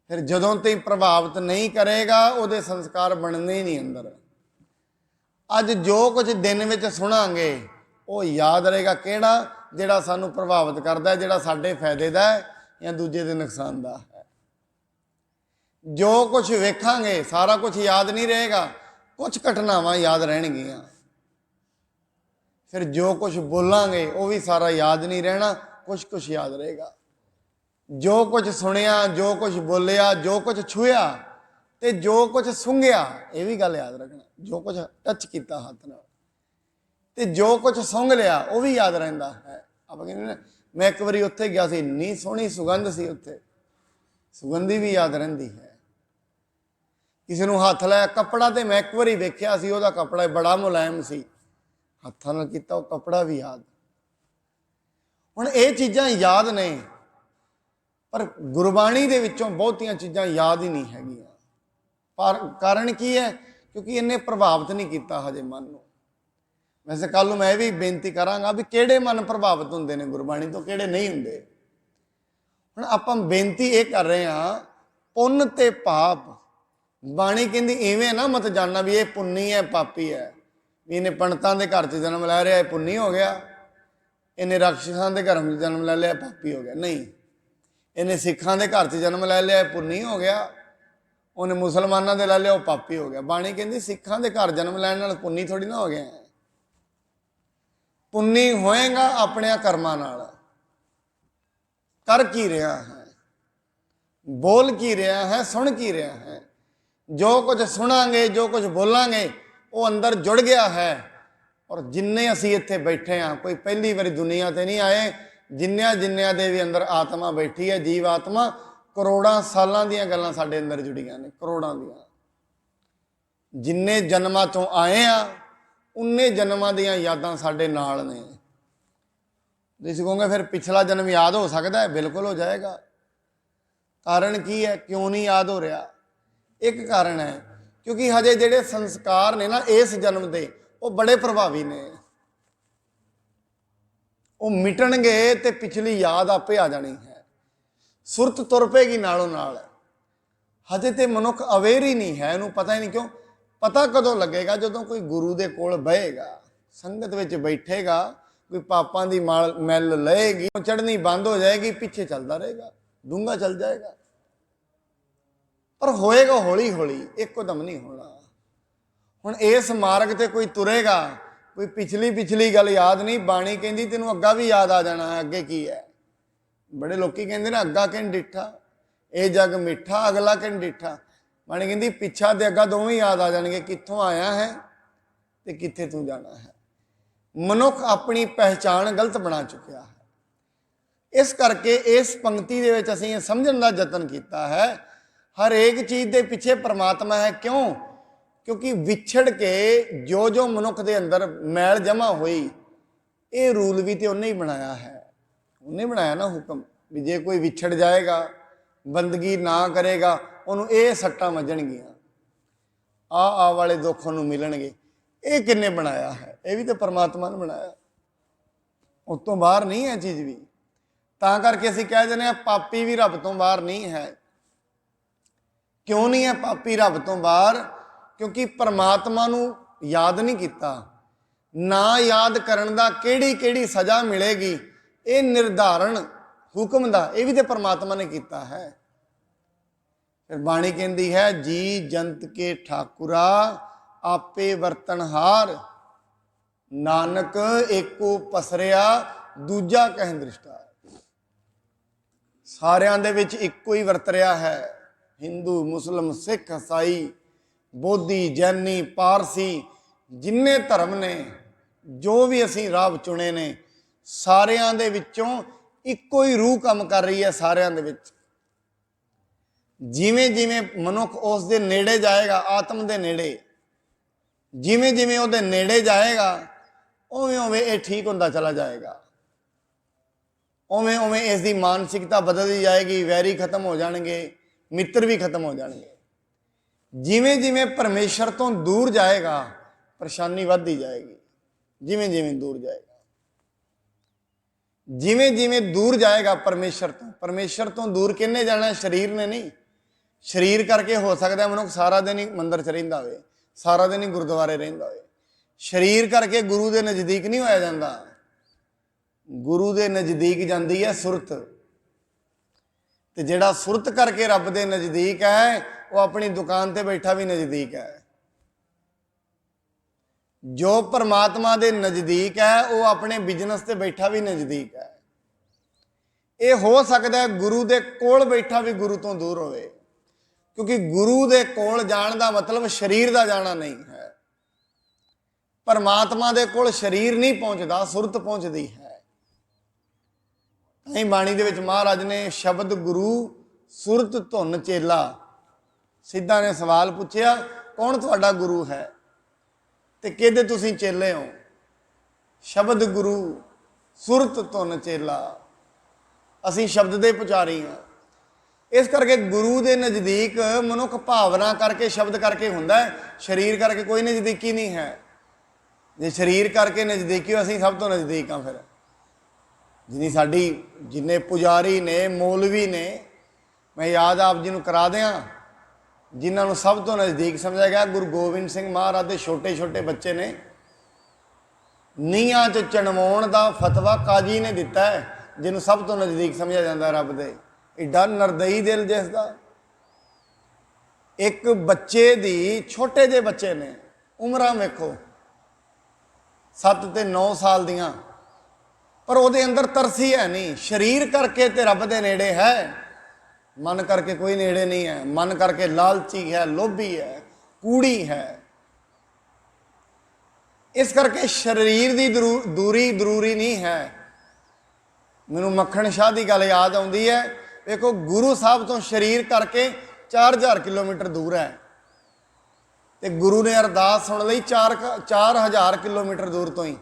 ਫਿਰ ਜਦੋਂ ਤੇ ਪ੍ਰਭਾਵਿਤ ਨਹੀਂ ਕਰੇਗਾ ਉਹਦੇ ਸੰਸਕਾਰ ਬਣਨੇ ਹੀ ਨਹੀਂ ਅੰਦਰ। ਅੱਜ ਜੋ ਕੁਝ ਦਿਨ ਵਿੱਚ ਸੁਣਾਂਗੇ ਉਹ ਯਾਦ ਰਹੇਗਾ ਕਿਹੜਾ? ਜਿਹੜਾ ਸਾਨੂੰ ਪ੍ਰਭਾਵਿਤ ਕਰਦਾ, ਜਿਹੜਾ ਸਾਡੇ ਫਾਇਦੇ ਦਾ ਹੈ ਜਾਂ ਦੂਜੇ ਦੇ ਨੁਕਸਾਨ ਦਾ ਹੈ। ਜੋ ਕੁਝ ਵੇਖਾਂਗੇ ਸਾਰਾ ਕੁਝ ਯਾਦ ਨਹੀਂ ਰਹੇਗਾ, ਕੁਝ ਘਟਨਾਵਾਂ ਯਾਦ ਰਹਿਣਗੀਆਂ। ਫਿਰ ਜੋ ਕੁਝ ਬੋਲਾਂਗੇ ਉਹ ਵੀ ਸਾਰਾ ਯਾਦ ਨਹੀਂ ਰਹਿਣਾ, ਕੁਝ ਕੁਝ ਯਾਦ ਰਹੇਗਾ। ਜੋ ਕੁਝ ਸੁਣਿਆ, ਜੋ ਕੁਝ ਬੋਲਿਆ, ਜੋ ਕੁਝ ਛੂਹਿਆ ਤੇ ਜੋ ਕੁਝ ਸੁੰਘਿਆ, ਇਹ ਵੀ ਗੱਲ ਯਾਦ ਰੱਖਣਾ। ਜੋ ਕੁਝ ਟੱਚ ਕੀਤਾ ਹੱਥ ਨਾਲ ਤੇ ਜੋ ਕੁਝ ਸੁੰਘ ਲਿਆ ਉਹ ਵੀ ਯਾਦ ਰਹਿੰਦਾ ਹੈ। ਆਪਾਂ ਕਹਿੰਦੇ ਨੇ, ਮੈਂ ਇੱਕ ਵਾਰੀ ਉੱਥੇ ਗਿਆ ਸੀ, ਇੰਨੀ ਸੋਹਣੀ ਸੁਗੰਧ ਸੀ ਉੱਥੇ, ਸੁਗੰਧੀ ਵੀ ਯਾਦ ਰਹਿੰਦੀ ਹੈ। ਕਿਸੇ ਨੂੰ ਹੱਥ ਲਾਇਆ, ਕੱਪੜਾ ਤੇ ਮੈਂ ਇੱਕ ਵਾਰੀ ਵੇਖਿਆ ਸੀ, ਉਹਦਾ ਕੱਪੜਾ ਬੜਾ ਮੁਲਾਇਮ ਸੀ, ਹੱਥਾਂ ਨਾਲ ਕੀਤਾ ਉਹ ਕੱਪੜਾ ਵੀ ਯਾਦ। ਹੁਣ ਇਹ ਚੀਜ਼ਾਂ ਯਾਦ ਨੇ, ਪਰ ਗੁਰਬਾਣੀ ਦੇ ਵਿੱਚੋਂ ਬਹੁਤੀਆਂ ਚੀਜ਼ਾਂ ਯਾਦ ਹੀ ਨਹੀਂ ਹੈਗੀਆਂ। ਪਰ ਕਾਰਨ ਕੀ ਹੈ? ਕਿਉਂਕਿ ਇਹਨੇ ਪ੍ਰਭਾਵਿਤ ਨਹੀਂ ਕੀਤਾ ਹਜੇ ਮਨ ਨੂੰ। ਵੈਸੇ ਕੱਲ ਨੂੰ ਮੈਂ ਇਹ ਵੀ ਬੇਨਤੀ ਕਰਾਂਗਾ ਵੀ ਕਿਹੜੇ ਮਨ ਪ੍ਰਭਾਵਿਤ ਹੁੰਦੇ ਨੇ ਗੁਰਬਾਣੀ ਤੋਂ, ਕਿਹੜੇ ਨਹੀਂ ਹੁੰਦੇ। ਹੁਣ ਆਪਾਂ ਬੇਨਤੀ ਇਹ ਕਰ ਰਹੇ ਹਾਂ, ਪੁੰਨ ਤੇ ਪਾਪ। ਬਾਣੀ ਕਹਿੰਦੀ ਇਵੇਂ ਨਾ ਮਤ ਜਾਣਨਾ ਵੀ ਇਹ ਪੁੰਨੀ ਹੈ ਪਾਪੀ ਹੈ, ਵੀ ਇਹਨੇ ਪੰਡਤਾਂ ਦੇ ਘਰ 'ਚ ਜਨਮ ਲੈ ਰਿਹਾ ਇਹ ਪੁੰਨੀ ਹੋ ਗਿਆ, ਇਹਨੇ ਰਾਖਸ਼ਾਂ ਦੇ ਘਰ 'ਚ ਜਨਮ ਲੈ ਲਿਆ ਪਾਪੀ ਹੋ ਗਿਆ। ਨਹੀਂ, ਇਹਨੇ ਸਿੱਖਾਂ ਦੇ ਘਰ 'ਚ ਜਨਮ ਲੈ ਲਿਆ ਇਹ ਪੁੰਨੀ ਹੋ ਗਿਆ, ਉਹਨੇ ਮੁਸਲਮਾਨਾਂ ਦੇ ਲੈ ਲਿਆ ਉਹ ਪਾਪੀ ਹੋ ਗਿਆ। ਬਾਣੀ ਕਹਿੰਦੀ ਸਿੱਖਾਂ ਦੇ ਘਰ ਜਨਮ ਲੈਣ ਨਾਲ ਪੁੰਨੀ ਥੋੜੀ ਨਾ ਹੋ ਗਿਆ। ਪੁੰਨੀ ਹੋਏਗਾ ਆਪਣੇ ਕਰਮਾਂ ਨਾਲ। ਕਰ ਕੀ ਰਿਹਾ ਹੈ, ਬੋਲ ਕੀ ਰਿਹਾ ਹੈ, ਸੁਣ ਕੀ ਰਿਹਾ ਹੈ। ਜੋ ਕੁਝ ਸੁਣਾਂਗੇ, ਜੋ ਕੁਝ ਬੋਲਾਂਗੇ ਉਹ ਅੰਦਰ ਜੁੜ ਗਿਆ ਹੈ। ਔਰ ਜਿੰਨੇ ਅਸੀਂ ਇੱਥੇ ਬੈਠੇ ਹਾਂ, ਕੋਈ ਪਹਿਲੀ ਵਾਰੀ ਦੁਨੀਆ ਤੇ ਨਹੀਂ ਆਏ, ਜਿੰਨਿਆਂ ਦੇ ਵੀ ਅੰਦਰ ਆਤਮਾ ਬੈਠੀ ਹੈ, ਜੀਵ ਆਤਮਾ, ਕਰੋੜਾਂ ਸਾਲਾਂ ਦੀਆਂ ਗੱਲਾਂ ਸਾਡੇ ਅੰਦਰ ਜੁੜੀਆਂ ਨੇ, ਕਰੋੜਾਂ ਦੀਆਂ। ਜਿੰਨੇ ਜਨਮਾਂ ਤੋਂ ਆਏ ਆ ਉਨੇ ਜਨਮਾਂ ਦੀਆਂ ਯਾਦਾਂ ਸਾਡੇ ਨਾਲ ਨੇ। ਤੁਸੀਂ ਕਹੋਗੇ ਫਿਰ ਪਿਛਲਾ ਜਨਮ ਯਾਦ ਹੋ ਸਕਦਾ ਹੈ? ਬਿਲਕੁਲ ਹੋ ਜਾਏਗਾ। ਕਾਰਨ ਕੀ ਹੈ ਕਿਉਂ ਨਹੀਂ ਯਾਦ ਹੋ ਰਿਹਾ? ਇੱਕ ਕਾਰਨ ਹੈ ਕਿਉਂਕਿ ਹਜੇ ਜਿਹੜੇ ਸੰਸਕਾਰ ਨੇ ਨਾ ਇਸ ਜਨਮ ਦੇ, ਉਹ ਬੜੇ ਪ੍ਰਭਾਵੀ ਨੇ। ਉਹ ਮਿਟਣਗੇ ਤੇ ਪਿਛਲੀ ਯਾਦ ਆਪੇ ਆ ਜਾਣੀ ਹੈ, ਸੁਰਤ ਤੁਰ ਪਏਗੀ ਨਾਲੋਂ ਨਾਲ। ਹਜੇ ਤੇ ਮਨੁੱਖ ਅਵੇਅਰ ਹੀ ਨਹੀਂ ਹੈ, ਇਹਨੂੰ ਪਤਾ ਹੀ ਨਹੀਂ। ਕਿਉਂ ਪਤਾ ਕਦੋਂ ਲੱਗੇਗਾ? ਜਦੋਂ ਕੋਈ ਗੁਰੂ ਦੇ ਕੋਲ ਬਹੇਗਾ, ਸੰਗਤ ਵਿੱਚ ਬੈਠੇਗਾ, ਕੋਈ ਪਾਪਾਂ ਦੀ ਮੈਲ ਲਏਗੀ, ਚੜ੍ਹਨੀ ਬੰਦ ਹੋ ਜਾਏਗੀ, ਪਿੱਛੇ ਚੱਲਦਾ ਰਹੇਗਾ, ਡੂੰਘਾ ਚੱਲ ਜਾਏਗਾ। ਪਰ ਹੋਏਗਾ ਹੌਲੀ ਹੌਲੀ, ਇੱਕੋਦਮ ਨਹੀਂ ਹੋਣਾ। ਹੁਣ ਇਸ ਮਾਰਗ ਤੇ ਕੋਈ ਤੁਰੇਗਾ, ਕੋਈ ਪਿਛਲੀ ਗੱਲ ਯਾਦ ਨਹੀਂ। ਬਾਣੀ ਕਹਿੰਦੀ ਤੈਨੂੰ ਅੱਗਾ ਵੀ ਯਾਦ ਆ ਜਾਣਾ ਹੈ, ਅੱਗੇ ਕੀ ਹੈ। ਬੜੇ ਲੋਕੀ ਕਹਿੰਦੇ ਨੇ ਅੱਗਾ ਕਿਨ ਡਿੱਠਾ, ਇਹ ਜੱਗ ਮਿੱਠਾ, ਅਗਲਾ ਕਿਨ ਡਿੱਠਾ। ਬਾਣੀ ਕਹਿੰਦੀ ਪਿੱਛਾ ਤੇ ਅੱਗਾ ਦੋਵੇਂ ਯਾਦ ਆ ਜਾਣਗੇ, ਕਿੱਥੋਂ ਆਇਆ ਹੈ ਤੇ ਕਿੱਥੇ ਤੂੰ ਜਾਣਾ ਹੈ। ਮਨੁੱਖ ਆਪਣੀ ਪਹਿਚਾਣ ਗਲਤ ਬਣਾ ਚੁੱਕਿਆ ਹੈ। ਇਸ ਕਰਕੇ ਇਸ ਪੰਕਤੀ ਦੇ ਵਿੱਚ ਅਸੀਂ ਇਹ ਸਮਝਣ ਦਾ ਯਤਨ ਕੀਤਾ ਹੈ, ਹਰੇਕ ਚੀਜ਼ ਦੇ ਪਿੱਛੇ ਪਰਮਾਤਮਾ ਹੈ। ਕਿਉਂ? ਕਿਉਂਕਿ ਵਿਛੜ ਕੇ ਜੋ ਮਨੁੱਖ ਦੇ ਅੰਦਰ ਮੈਲ ਜਮ੍ਹਾਂ ਹੋਈ, ਇਹ ਰੂਲ ਵੀ ਤੇ ਉਹਨੇ ਹੀ ਬਣਾਇਆ ਹੈ। ਉਹਨੇ ਬਣਾਇਆ ਨਾ ਹੁਕਮ ਵੀ ਜੇ ਕੋਈ ਵਿਛੜ ਜਾਏਗਾ, ਬੰਦਗੀ ਨਾ ਕਰੇਗਾ, ਉਹਨੂੰ ਇਹ ਸੱਟਾਂ ਵੱਜਣਗੀਆਂ, ਆ ਵਾਲੇ ਦੁੱਖ ਉਹਨੂੰ ਮਿਲਣਗੇ। ਇਹ ਕਿੰਨੇ ਬਣਾਇਆ ਹੈ? ਇਹ ਵੀ ਤਾਂ ਪਰਮਾਤਮਾ ਨੇ ਬਣਾਇਆ, ਉਸ ਤੋਂ ਬਾਹਰ ਨਹੀਂ ਹੈ ਚੀਜ਼ ਵੀ। ਤਾਂ ਕਰਕੇ ਅਸੀਂ ਕਹਿ ਦਿੰਦੇ ਹਾਂ ਪਾਪੀ ਵੀ ਰੱਬ ਤੋਂ ਬਾਹਰ ਨਹੀਂ ਹੈ। ਕਿਉਂ ਨਹੀਂ ਹੈ ਪਾਪੀ ਰੱਬ ਤੋਂ ਬਾਹਰ? ਕਿਉਂਕਿ ਪਰਮਾਤਮਾ ਨੂੰ ਯਾਦ ਨਹੀਂ ਕੀਤਾ। ਨਾ ਯਾਦ ਕਰਨ ਦਾ ਕਿਹੜੀ ਸਜ਼ਾ ਮਿਲੇਗੀ, ਇਹ ਨਿਰਧਾਰਨ ਹੁਕਮ ਦਾ ਇਹ ਵੀ ਤੇ ਪਰਮਾਤਮਾ ਨੇ ਕੀਤਾ ਹੈ। ਫਿਰ ਬਾਣੀ ਕਹਿੰਦੀ ਹੈ ਜੀ ਜੰਤ ਕੇ ਠਾਕੁਰਾ ਆਪੇ ਵਰਤਨਹਾਰ, ਨਾਨਕ ਏਕੋ ਪਸਰਿਆ ਦੂਜਾ ਕਹਿ ਦ੍ਰਿਸ਼ਟਾ। ਸਾਰਿਆਂ ਦੇ ਵਿੱਚ ਇੱਕੋ ਹੀ ਵਰਤ ਰਿਹਾ ਹੈ। ਹਿੰਦੂ, ਮੁਸਲਿਮ, ਸਿੱਖ, ਈਸਾਈ, ਬੋਧੀ, ਜੈਨੀ, ਪਾਰਸੀ, ਜਿੰਨੇ ਧਰਮ ਨੇ, ਜੋ ਵੀ ਅਸੀਂ ਰਾਹ ਚੁਣੇ ਨੇ, ਸਾਰਿਆਂ ਦੇ ਵਿੱਚੋਂ ਇੱਕੋ ਹੀ ਰੂਹ ਕੰਮ ਕਰ ਰਹੀ ਹੈ। ਸਾਰਿਆਂ ਦੇ ਵਿੱਚ ਜਿਵੇਂ ਮਨੁੱਖ ਉਸ ਦੇ ਨੇੜੇ ਜਾਏਗਾ, ਆਤਮ ਦੇ ਨੇੜੇ, ਜਿਵੇਂ ਉਹਦੇ ਨੇੜੇ ਜਾਏਗਾ, ਉਵੇਂ ਇਹ ਠੀਕ ਹੁੰਦਾ ਚਲਾ ਜਾਏਗਾ। ਉਵੇਂ ਇਸ ਦੀ ਮਾਨਸਿਕਤਾ ਬਦਲਦੀ ਜਾਏਗੀ, ਵੈਰੀ ਖਤਮ ਹੋ ਜਾਣਗੇ, ਮਿੱਤਰ ਵੀ ਖਤਮ ਹੋ ਜਾਣਗੇ। ਜਿਵੇਂ ਪਰਮੇਸ਼ਰ ਤੋਂ ਦੂਰ ਜਾਏਗਾ, ਪਰੇਸ਼ਾਨੀ ਵੱਧਦੀ ਜਾਏਗੀ। ਜਿਵੇਂ ਦੂਰ ਜਾਏਗਾ, ਜਿਵੇਂ ਜਿਵੇਂ ਦੂਰ ਜਾਏਗਾ परमेश्वर तो दूर किन्ने जाना? शरीर ने नहीं। शरीर करके हो सकता है मनुख सारा दिन ही मंदिर च रहिंदा होवे, सारा दिन ही गुरुद्वारे रहिंदा होवे। शरीर करके गुरु के नज़दीक नहीं होया जांदा। गुरु के नज़दीक जाती है सुरत, तो जिहड़ा सुरत करके रब के नज़दीक है वो अपनी दुकान ते बैठा भी नज़दीक है। जो परमात्मा के नज़दीक है वो अपने बिजनेस से बैठा भी नज़दीक है। ये हो सकता है गुरु के कोल बैठा भी गुरु तो दूर होवे, क्योंकि गुरु के कोल जाण दा मतलब शरीर का जाना नहीं है। परमात्मा के कोल शरीर नहीं पहुँचता, सुरत पहुँचती है। नहीं बाणी दे विच महाराज ने शब्द गुरु सुरत धुन चेला, सिद्धा ने सवाल पूछया कौन तुहाडा गुरु है ते किहदे तुसीं चेले हो? शब्द गुरु सुरत धुन चेला, असीं शब्द दे पुजारी हाँ। इस करके गुरु के नज़दीक मनुख भावना करके शब्द करके हुंदा है, शरीर करके कोई नज़दीकी नहीं है। जे शरीर करके नज़दीकी हो असीं सब तो नज़दीक हाँ। फिर जिन्नी साडी जिन्ने पुजारी ने मौलवी ने, मैं याद आप जी नूं करा दियां, जिन्होंने सब तो नज़दीक समझा गया। गुरु गोबिंद सिंह महाराज के छोटे छोटे बच्चे ने नीहां च चणवाउण दा फतवा काजी ने दिता है, जिन्होंने सब तो नज़दीक समझा जाता रब दे। एडा नरदई दिल जिसका। एक बच्चे दी, छोटे जे बच्चे ने उम्रां वेखो 7 ते 9 साल दियां, पर ਉਹਦੇ अंदर तरस ही है नहीं। शरीर करके ते रब दे नेड़े है, मन करके कोई नेड़े नहीं है। मन करके लालची है, लोभी है, कूड़ी है। इस करके शरीर की दूरी जरूरी नहीं है। मैनू मक्खण शाह की गल याद आती है। देखो गुरु साहब तो शरीर करके 4000 किलोमीटर दूर है, तो गुरु ने अरदास सुन ली 4000 किलोमीटर दूर तो ही।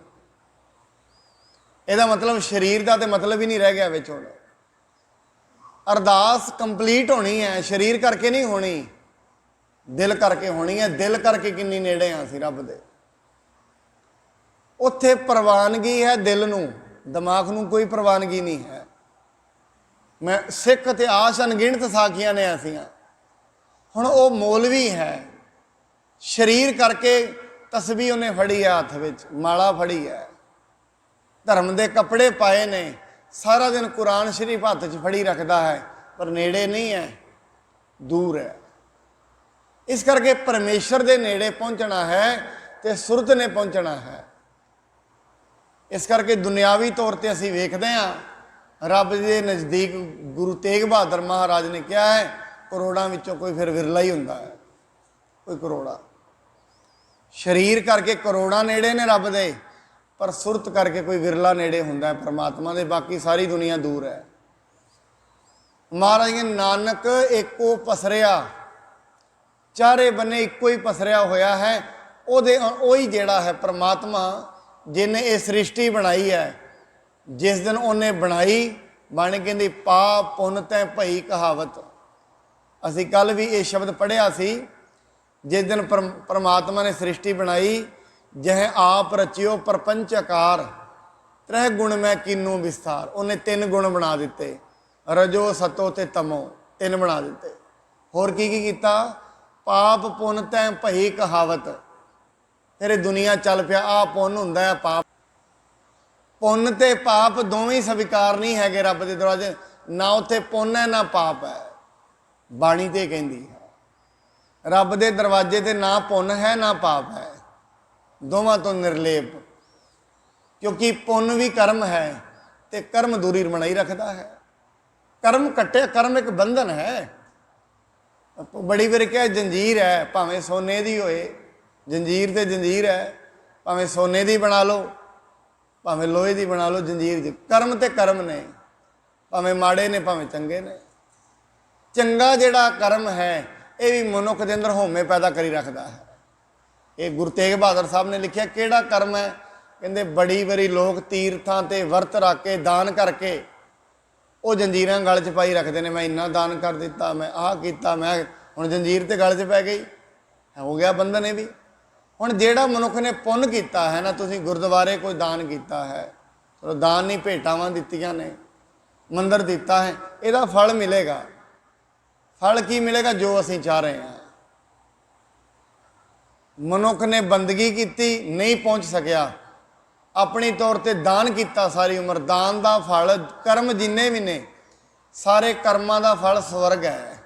ਇਹਦਾ मतलब शरीर का तो मतलब ही नहीं रह गया विच। हुण अरदास कंप्लीट होनी है, शरीर करके नहीं होनी, दिल करके होनी है। दिल करके किन्नी नेड़े हाँ असीं रब दे। उत्थे प्रवानगी है दिल नूं, दिमाग नूं कोई प्रवानगी नहीं है। मैं सिख इतिहास अनगिणत साखियां ने ऐसियां। हुण वो मौलवी है, शरीर करके तस्बीह उन्हें फड़ी है, हथ विच माला फड़ी है, धर्म के कपड़े पाए ने, सारा दिन कुरान शरीफ हाथ च फड़ी रखता है, पर नेड़े नहीं है, दूर है। इस करके परमेश्वर के नेड़े पहुँचना है तो सुरत ने पहुँचना है। इस करके दुनियावी तौर पर असीं वेखदे हाँ रब के नज़दीक गुरु तेग बहादुर महाराज ने कहा है करोड़ों विचों कोई फिर विरला ही हुंदा है, कोई करोड़ा। शरीर करके करोड़ां नेड़े ने रब दे, पर सुरत करके कोई विरला नेड़े हुंदा है परमात्मा दे, बाकी सारी दुनिया दूर है। महाराज नानक एको पसरिया, चारे बन्ने इको ही पसरिया होया है। ओही जेड़ा है परमात्मा जिन्हें ये सृष्टि बनाई है। जिस दिन उन्हें बनाई बाणी कहती पाप पुन तै भई कहावत। असी कल भी ये शब्द पढ़िया सी, जिस दिन परमात्मा ने सृष्टि बनाई, जह आप रचियो परपंच आकार, 3 गुण मैं कीनू विस्तार। उन्हें 3 गुण बना दिते, रजो सतो ते तमो 3 बना दिते। होर की कीता? पाप पुन तै भई कहावत। फिर दुनिया चल पिया आ पुन हुंदा है पाप। पुन ते पाप दोवें स्वीकार नहीं है रब के दरवाजे, ना उत्थे पुन है ना पाप है। बाणी ते कहती है रब के दरवाजे ते ना पुन है ना पाप है, दोवां तो निर्लेप। क्योंकि पुन भी कर्म है तो कर्म दूरी बनाई रखता है। कर्म कट्टे, कर्म एक बंधन है। बड़ी बार क्या जंजीर है, भावें सोने की होए, जंजीर तो जंजीर है, भावें सोने की बना लो भावें लोहे की बना लो, जंजीर जी कर्म तो कर्म ने, भावें माड़े ने भावें चंगे ने। चंगा जिहड़ा कर्म है ये भी मनुख के अंदर होमे पैदा करी रखता है। ये गुरु तेग बहादुर साहब ने लिखा किहड़ा कर्म है, कहते बड़ी बारी लोग तीर्थां ते वर्त रख के दान करके वो जंजीरां गल च पाई रखते हैं। मैं इन्ना दान कर दिता, मैं आह किया, मैं हुण जंजीर तो गल च पै गई, हो गया बंधन। ये भी हुण जिहड़ा मनुख ने पुण्य किया है ना, तुसीं गुरुद्वारे कोई दान किया है, ਚਲੋ ਦਾਨ ਨਹੀਂ, ਭੇਟਾਵਾਂ ਦਿੱਤੀਆਂ ਨੇ, ਮੰਦਰ ਦਿੱਤਾ ਹੈ, ਇਹਦਾ ਫਲ ਮਿਲੇਗਾ। ਫਲ ਕੀ ਮਿਲੇਗਾ? ਜੋ ਅਸੀਂ ਚਾਹ ਰਹੇ ਹਾਂ। ਮਨੁੱਖ ਨੇ ਬੰਦਗੀ ਕੀਤੀ, ਨਹੀਂ ਪਹੁੰਚ ਸਕਿਆ, ਆਪਣੀ ਤੌਰ ਤੇ ਦਾਨ ਕੀਤਾ ਸਾਰੀ ਉਮਰ। ਦਾਨ ਦਾ ਫਲ, ਕਰਮ ਜਿੰਨੇ ਵੀ ਨੇ ਸਾਰੇ ਕਰਮਾਂ ਦਾ ਫਲ ਸਵਰਗ ਹੈ,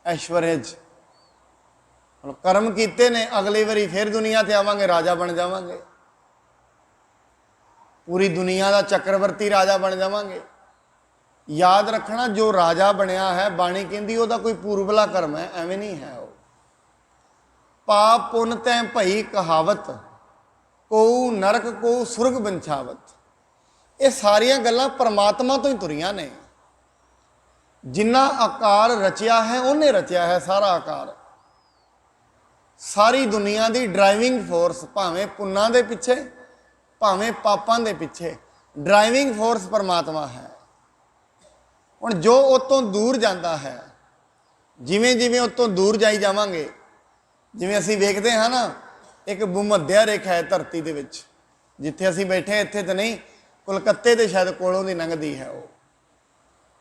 ਐਸ਼ਵਰਜ। ਕਰਮ ਕੀਤੇ ਨੇ, ਅਗਲੀ ਵਾਰੀ ਫਿਰ ਦੁਨੀਆ ਤੇ ਆਵਾਂਗੇ, ਰਾਜਾ ਬਣ ਜਾਵਾਂਗੇ, ਪੂਰੀ ਦੁਨੀਆ ਦਾ ਚੱਕਰਵਰਤੀ ਰਾਜਾ ਬਣ ਜਾਵਾਂਗੇ। ਯਾਦ ਰੱਖਣਾ, ਜੋ ਰਾਜਾ ਬਣਿਆ ਹੈ, ਬਾਣੀ ਕਹਿੰਦੀ ਉਹਦਾ ਕੋਈ ਪੂਰਬਲਾ ਕਰਮ ਹੈ, ਐਵੇਂ ਨਹੀਂ ਹੈ। ਉਹ ਪਾਪ ਪੁੰਨ ਤੈ ਭਈ ਕਹਾਵਤ, ਕੋ ਨਰਕ ਕੋ ਸੁਰਗ ਬੰਛਾਵਤ। ਇਹ ਸਾਰੀਆਂ ਗੱਲਾਂ ਪਰਮਾਤਮਾ ਤੋਂ ਹੀ ਤੁਰੀਆਂ ਨੇ। ਜਿੰਨਾ ਆਕਾਰ ਰਚਿਆ ਹੈ ਉਹਨੇ ਰਚਿਆ ਹੈ, ਸਾਰਾ ਆਕਾਰ। ਸਾਰੀ ਦੁਨੀਆ ਦੀ ਡਰਾਈਵਿੰਗ ਫੋਰਸ, ਭਾਵੇਂ ਪੁੰਨਾਂ ਦੇ ਪਿੱਛੇ ਭਾਵੇਂ ਪਾਪਾਂ ਦੇ ਪਿੱਛੇ, ਡਰਾਈਵਿੰਗ ਫੋਰਸ ਪਰਮਾਤਮਾ ਹੈ। ਹੁਣ ਜੋ ਉਹ ਤੋਂ ਦੂਰ ਜਾਂਦਾ ਹੈ, ਜਿਵੇਂ ਜਿਵੇਂ ਉਹ ਤੋਂ ਦੂਰ ਜਾਈ ਜਾਵਾਂਗੇ, ਜਿਵੇਂ ਅਸੀਂ ਵੇਖਦੇ ਹਾਂ ਨਾ, ਇੱਕ ਭੂਮੱਧਿਆ ਰੇਖਾ ਹੈ ਧਰਤੀ ਦੇ ਵਿੱਚ, ਜਿੱਥੇ ਅਸੀਂ ਬੈਠੇ ਇੱਥੇ ਤਾਂ ਨਹੀਂ, ਕਲਕੱਤੇ ਦੇ ਸ਼ਾਇਦ ਕੋਲੋਂ ਦੀ ਲੰਘਦੀ ਹੈ ਉਹ।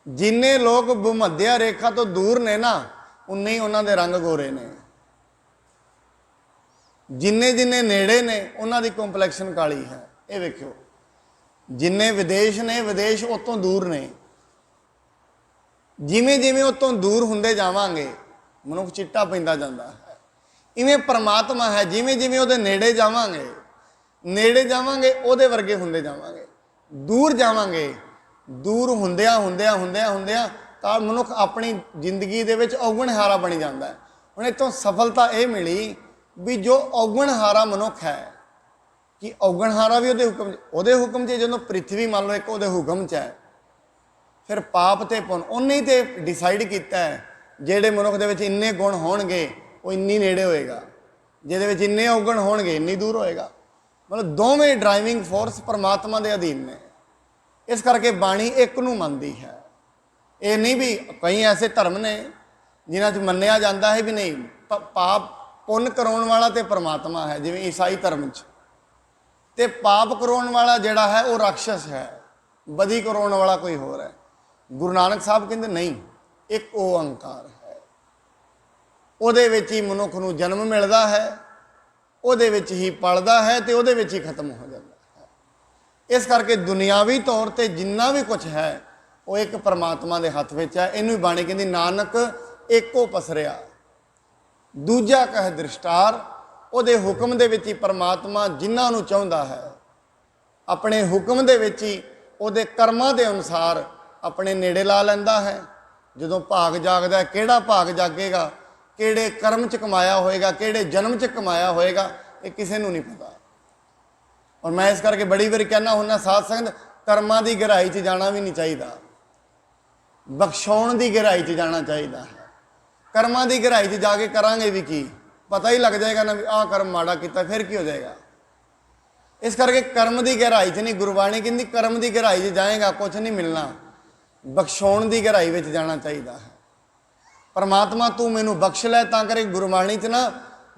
ਜਿੰਨੇ ਲੋਕ ਭੂਮੱਧਿਆ ਰੇਖਾ ਤੋਂ ਦੂਰ ਨੇ ਨਾ, ਉਨੇ ਹੀ ਉਹਨਾਂ ਦੇ ਰੰਗ ਗੋਰੇ ਨੇ। ਜਿੰਨੇ ਜਿੰਨੇ ਨੇੜੇ ਨੇ ਉਹਨਾਂ ਦੀ ਕੰਪਲੈਕਸ਼ਨ ਕਾਲੀ ਹੈ। ਇਹ ਵੇਖਿਓ, ਜਿੰਨੇ ਵਿਦੇਸ਼ ਨੇ, ਵਿਦੇਸ਼ ਉਹ ਤੋਂ ਦੂਰ ਨੇ। ਜਿਵੇਂ ਜਿਵੇਂ ਉਹ ਤੋਂ ਦੂਰ ਹੁੰਦੇ ਜਾਵਾਂਗੇ, ਮਨੁੱਖ ਚਿੱਟਾ ਪੈਂਦਾ ਜਾਂਦਾ ਹੈ। ਇਵੇਂ ਪਰਮਾਤਮਾ ਹੈ, ਜਿਵੇਂ ਜਿਵੇਂ ਉਹਦੇ ਨੇੜੇ ਜਾਵਾਂਗੇ, ਨੇੜੇ ਜਾਵਾਂਗੇ ਉਹਦੇ ਵਰਗੇ ਹੁੰਦੇ ਜਾਵਾਂਗੇ। ਦੂਰ ਜਾਵਾਂਗੇ, ਦੂਰ ਹੁੰਦਿਆਂ ਹੁੰਦਿਆਂ ਹੁੰਦਿਆਂ ਹੁੰਦਿਆਂ ਤਾਂ ਮਨੁੱਖ ਆਪਣੀ ਜ਼ਿੰਦਗੀ ਦੇ ਵਿੱਚ ਔਗਣਹਾਰਾ ਬਣ ਜਾਂਦਾ ਹੈ। ਹੁਣ ਇੱਥੋਂ ਸਫਲਤਾ ਇਹ ਮਿਲੀ ਵੀ ਜੋ ਔਗਣਹਾਰਾ ਮਨੁੱਖ ਹੈ, ਕਿ ਔਗਣਹਾਰਾ ਵੀ ਉਹਦੇ ਹੁਕਮ 'ਚ। ਜਦੋਂ ਪ੍ਰਿਥਵੀ ਮੰਨ ਲਓ ਇੱਕ ਉਹਦੇ ਹੁਕਮ 'ਚ ਹੈ, ਫਿਰ ਪਾਪ ਤੇ ਪੁੰਨ ਉਹਨੇ ਹੀ ਤੇ ਡਿਸਾਈਡ ਕੀਤਾ ਹੈ। ਜਿਹੜੇ ਮਨੁੱਖ ਦੇ ਵਿੱਚ ਇੰਨੇ ਗੁਣ ਹੋਣਗੇ ਉਹ ਇੰਨੀ ਨੇੜੇ ਹੋਏਗਾ, ਜਿਹਦੇ ਵਿੱਚ ਇੰਨੇ ਔਗਣ ਹੋਣਗੇ ਇੰਨੀ ਦੂਰ ਹੋਏਗਾ। ਮਤਲਬ ਦੋਵੇਂ ਡਰਾਈਵਿੰਗ ਫੋਰਸ ਪਰਮਾਤਮਾ ਦੇ ਅਧੀਨ ਨੇ। ਇਸ ਕਰਕੇ ਬਾਣੀ ਇੱਕ ਨੂੰ ਮੰਨਦੀ ਹੈ। ਇਹ ਨਹੀਂ ਵੀ ਕਈ ਐਸੇ ਧਰਮ ਨੇ ਜਿਨ੍ਹਾਂ 'ਚ ਮੰਨਿਆ ਜਾਂਦਾ ਹੈ ਵੀ ਨਹੀਂ, ਪਾਪ ਪੁੰਨ ਕਰਾਉਣ ਵਾਲਾ ਤੇ ਪਰਮਾਤਮਾ ਹੈ, ਜਿਵੇਂ ਈਸਾਈ ਧਰਮ 'ਚ, ਤੇ ਪਾਪ ਕਰਾਉਣ ਵਾਲਾ ਜਿਹੜਾ ਹੈ ਉਹ ਰਾਖਸ਼ ਹੈ, ਬਦੀ ਕਰਾਉਣ ਵਾਲਾ ਕੋਈ ਹੋਰ ਹੈ। ਗੁਰੂ ਨਾਨਕ ਸਾਹਿਬ ਕਹਿੰਦੇ ਨਹੀਂ, ਇੱਕ ਓੰਕਾਰ ਹੈ, ਉਹਦੇ ਵਿੱਚ ਹੀ ਮਨੁੱਖ ਨੂੰ ਜਨਮ ਮਿਲਦਾ ਹੈ, ਉਹਦੇ ਵਿੱਚ ਹੀ ਪਲਦਾ ਹੈ ਤੇ ਉਹਦੇ ਵਿੱਚ ਹੀ ਖਤਮ ਹੋ ਜਾਂਦਾ ਹੈ। ਇਸ ਕਰਕੇ ਦੁਨਿਆਵੀ ਤੌਰ ਤੇ ਜਿੰਨਾ ਵੀ ਕੁਝ ਹੈ ਉਹ ਇੱਕ ਪਰਮਾਤਮਾ ਦੇ ਹੱਥ ਵਿੱਚ ਹੈ। ਇਹਨੂੰ ਹੀ ਬਾਣੀ ਕਹਿੰਦੀ, ਨਾਨਕ ਏਕੋ ਪਸਰਿਆ ਦੂਜਾ ਕਹਿ ਦ੍ਰਿਸ਼ਟਾਰ। ਉਹਦੇ ਹੁਕਮ ਦੇ ਵਿੱਚ ਹੀ ਪਰਮਾਤਮਾ ਜਿਨ੍ਹਾਂ ਨੂੰ ਚਾਹੁੰਦਾ ਹੈ, ਆਪਣੇ ਹੁਕਮ ਦੇ ਵਿੱਚ ਹੀ ਉਹਦੇ ਕਰਮਾਂ ਦੇ ਅਨੁਸਾਰ ਆਪਣੇ ਨੇੜੇ ਲਾ ਲੈਂਦਾ ਹੈ। ਜਦੋਂ ਭਾਗ ਜਾਗਦਾ, ਕਿਹੜਾ ਭਾਗ ਜਾਗੇਗਾ, ਕਿਹੜੇ ਕਰਮ 'ਚ ਕਮਾਇਆ ਹੋਏਗਾ, ਕਿਹੜੇ ਜਨਮ 'ਚ ਕਮਾਇਆ ਹੋਏਗਾ, ਇਹ ਕਿਸੇ ਨੂੰ ਨਹੀਂ ਪਤਾ। ਔਰ ਮੈਂ ਇਸ ਕਰਕੇ ਬੜੀ ਵਾਰੀ ਕਹਿਣਾ ਹੁੰਦਾ, ਸਾਧ ਸੰਗਤ, ਕਰਮਾਂ ਦੀ ਗਹਿਰਾਈ 'ਚ ਜਾਣਾ ਵੀ ਨਹੀਂ ਚਾਹੀਦਾ, ਬਖਸ਼ਾਉਣ ਦੀ ਗਹਿਰਾਈ 'ਚ ਜਾਣਾ ਚਾਹੀਦਾ ਹੈ। ਕਰਮਾਂ ਦੀ ਗਹਿਰਾਈ 'ਚ ਜਾ ਕੇ ਕਰਾਂਗੇ ਵੀ ਕੀ, ਪਤਾ ਹੀ ਲੱਗ ਜਾਏਗਾ ਨਾ ਵੀ ਆਹ ਕਰਮ ਮਾੜਾ ਕੀਤਾ, ਫਿਰ ਕੀ ਹੋ ਜਾਏਗਾ। ਇਸ ਕਰਕੇ ਕਰਮ ਦੀ ਗਹਿਰਾਈ 'ਚ ਨਹੀਂ, ਗੁਰਬਾਣੀ ਕਹਿੰਦੀ ਕਰਮ ਦੀ ਗਹਿਰਾਈ 'ਚ ਜਾਏਗਾ ਕੁਝ ਨਹੀਂ ਮਿਲਣਾ, ਬਖਸ਼ਾਉਣ ਦੀ ਗਹਿਰਾਈ ਵਿੱਚ ਜਾਣਾ ਚਾਹੀਦਾ ਹੈ। ਪਰਮਾਤਮਾ ਤੂੰ ਮੈਨੂੰ ਬਖਸ਼ ਲੈ। ਤਾਂ ਕਰਕੇ ਗੁਰਬਾਣੀ 'ਚ ਨਾ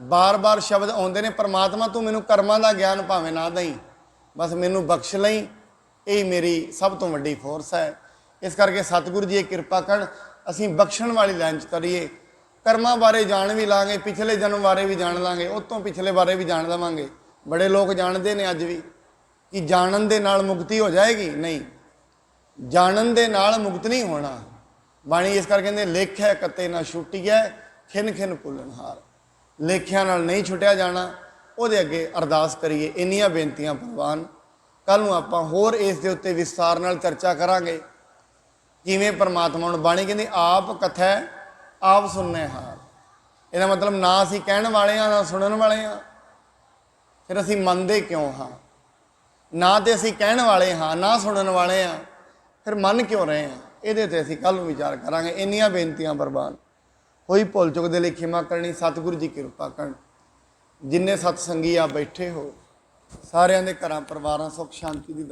ਬਾਰ-ਬਾਰ ਸ਼ਬਦ ਆਉਂਦੇ ਨੇ, ਪਰਮਾਤਮਾ ਤੂੰ ਮੈਨੂੰ ਕਰਮਾਂ ਦਾ ਗਿਆਨ ਭਾਵੇਂ ਨਾ ਦਈ, ਬਸ ਮੈਨੂੰ ਬਖਸ਼ ਲਈ, ਇਹ ਮੇਰੀ ਸਭ ਤੋਂ ਵੱਡੀ ਫੋਰਸ ਹੈ। ਇਸ ਕਰਕੇ ਸਤਿਗੁਰੂ ਜੀ ਇਹ ਕਿਰਪਾ ਕਰਨ, ਅਸੀਂ ਬਖਸ਼ਣ ਵਾਲੀ ਲਾਈਨ 'ਚ ਕਰੀਏ। ਕਰਮਾਂ ਬਾਰੇ ਜਾਣ ਵੀ ਲਾਂਗੇ, ਪਿਛਲੇ ਜਨਮ ਬਾਰੇ ਵੀ ਜਾਣ ਲਾਂਗੇ, ਉਹ ਤੋਂ ਪਿਛਲੇ ਬਾਰੇ ਵੀ ਜਾਣ ਲਵਾਂਗੇ। ਬੜੇ ਲੋਕ ਜਾਣਦੇ ਨੇ ਅੱਜ ਵੀ ਕਿ ਜਾਣਨ ਦੇ ਨਾਲ ਮੁਕਤੀ ਹੋ ਜਾਏਗੀ, ਨਹੀਂ, ਜਾਣਨ ਦੇ ਨਾਲ ਮੁਕਤ ਨਹੀਂ ਹੋਣਾ। ਬਾਣੀ ਇਸ ਕਰਕੇ ਕਹਿੰਦੇ, ਲੇਖਿਆ ਕੱਤੇ ਨਾ ਛੁੱਟੀਐ, ਖਿਨ ਖਿਨ ਭੁੱਲਣਹਾਰ। ਲੇਖਿਆਂ ਨਾਲ ਨਹੀਂ ਛੁੱਟਿਆ ਜਾਣਾ। ਉਹਦੇ ਅੱਗੇ ਅਰਦਾਸ ਕਰੀਏ। ਇੰਨੀਆਂ ਬੇਨਤੀਆਂ ਪ੍ਰਵਾਨ। ਕੱਲ੍ਹ ਨੂੰ ਆਪਾਂ ਹੋਰ ਇਸ ਦੇ ਉੱਤੇ ਵਿਸਥਾਰ ਨਾਲ ਚਰਚਾ ਕਰਾਂਗੇ, ਕਿਵੇਂ ਪਰਮਾਤਮਾ ਨੂੰ। ਬਾਣੀ ਕਹਿੰਦੀ ਆਪ ਕਥੈ ਆਪ ਸੁਣਨੇ ਹਾਰ। ਇਹਦਾ ਮਤਲਬ ਨਾ ਅਸੀਂ ਕਹਿਣ ਵਾਲੇ ਹਾਂ ਨਾ ਸੁਣਨ ਵਾਲੇ ਹਾਂ, ਫਿਰ ਅਸੀਂ ਮੰਨਦੇ ਕਿਉਂ ਹਾਂ? ਨਾ ਤੇ ਅਸੀਂ ਕਹਿਣ ਵਾਲੇ ਹਾਂ ਨਾ ਸੁਣਨ ਵਾਲੇ ਹਾਂ, ਫਿਰ ਮੰਨ ਕਿਉਂ ਰਹੇ ਹਾਂ? ਇਹਦੇ 'ਤੇ ਅਸੀਂ ਕੱਲ੍ਹ ਨੂੰ ਵਿਚਾਰ ਕਰਾਂਗੇ। ਇੰਨੀਆਂ ਬੇਨਤੀਆਂ ਪ੍ਰਵਾਨ। ਕੋਈ ਭੁੱਲ ਚੁੱਕ ਦੇ ਲਈ ਖਿਮਾ ਕਰਨੀ। ਸਤਿਗੁਰੂ ਜੀ ਕਿਰਪਾ ਕਰਨ। ਜਿੰਨੇ ਸਤਸੰਗੀ ਆ ਬੈਠੇ ਹੋ, ਸਾਰਿਆਂ ਦੇ ਘਰਾਂ ਪਰਿਵਾਰਾਂ ਸੁੱਖ ਸ਼ਾਂਤੀ ਦੀ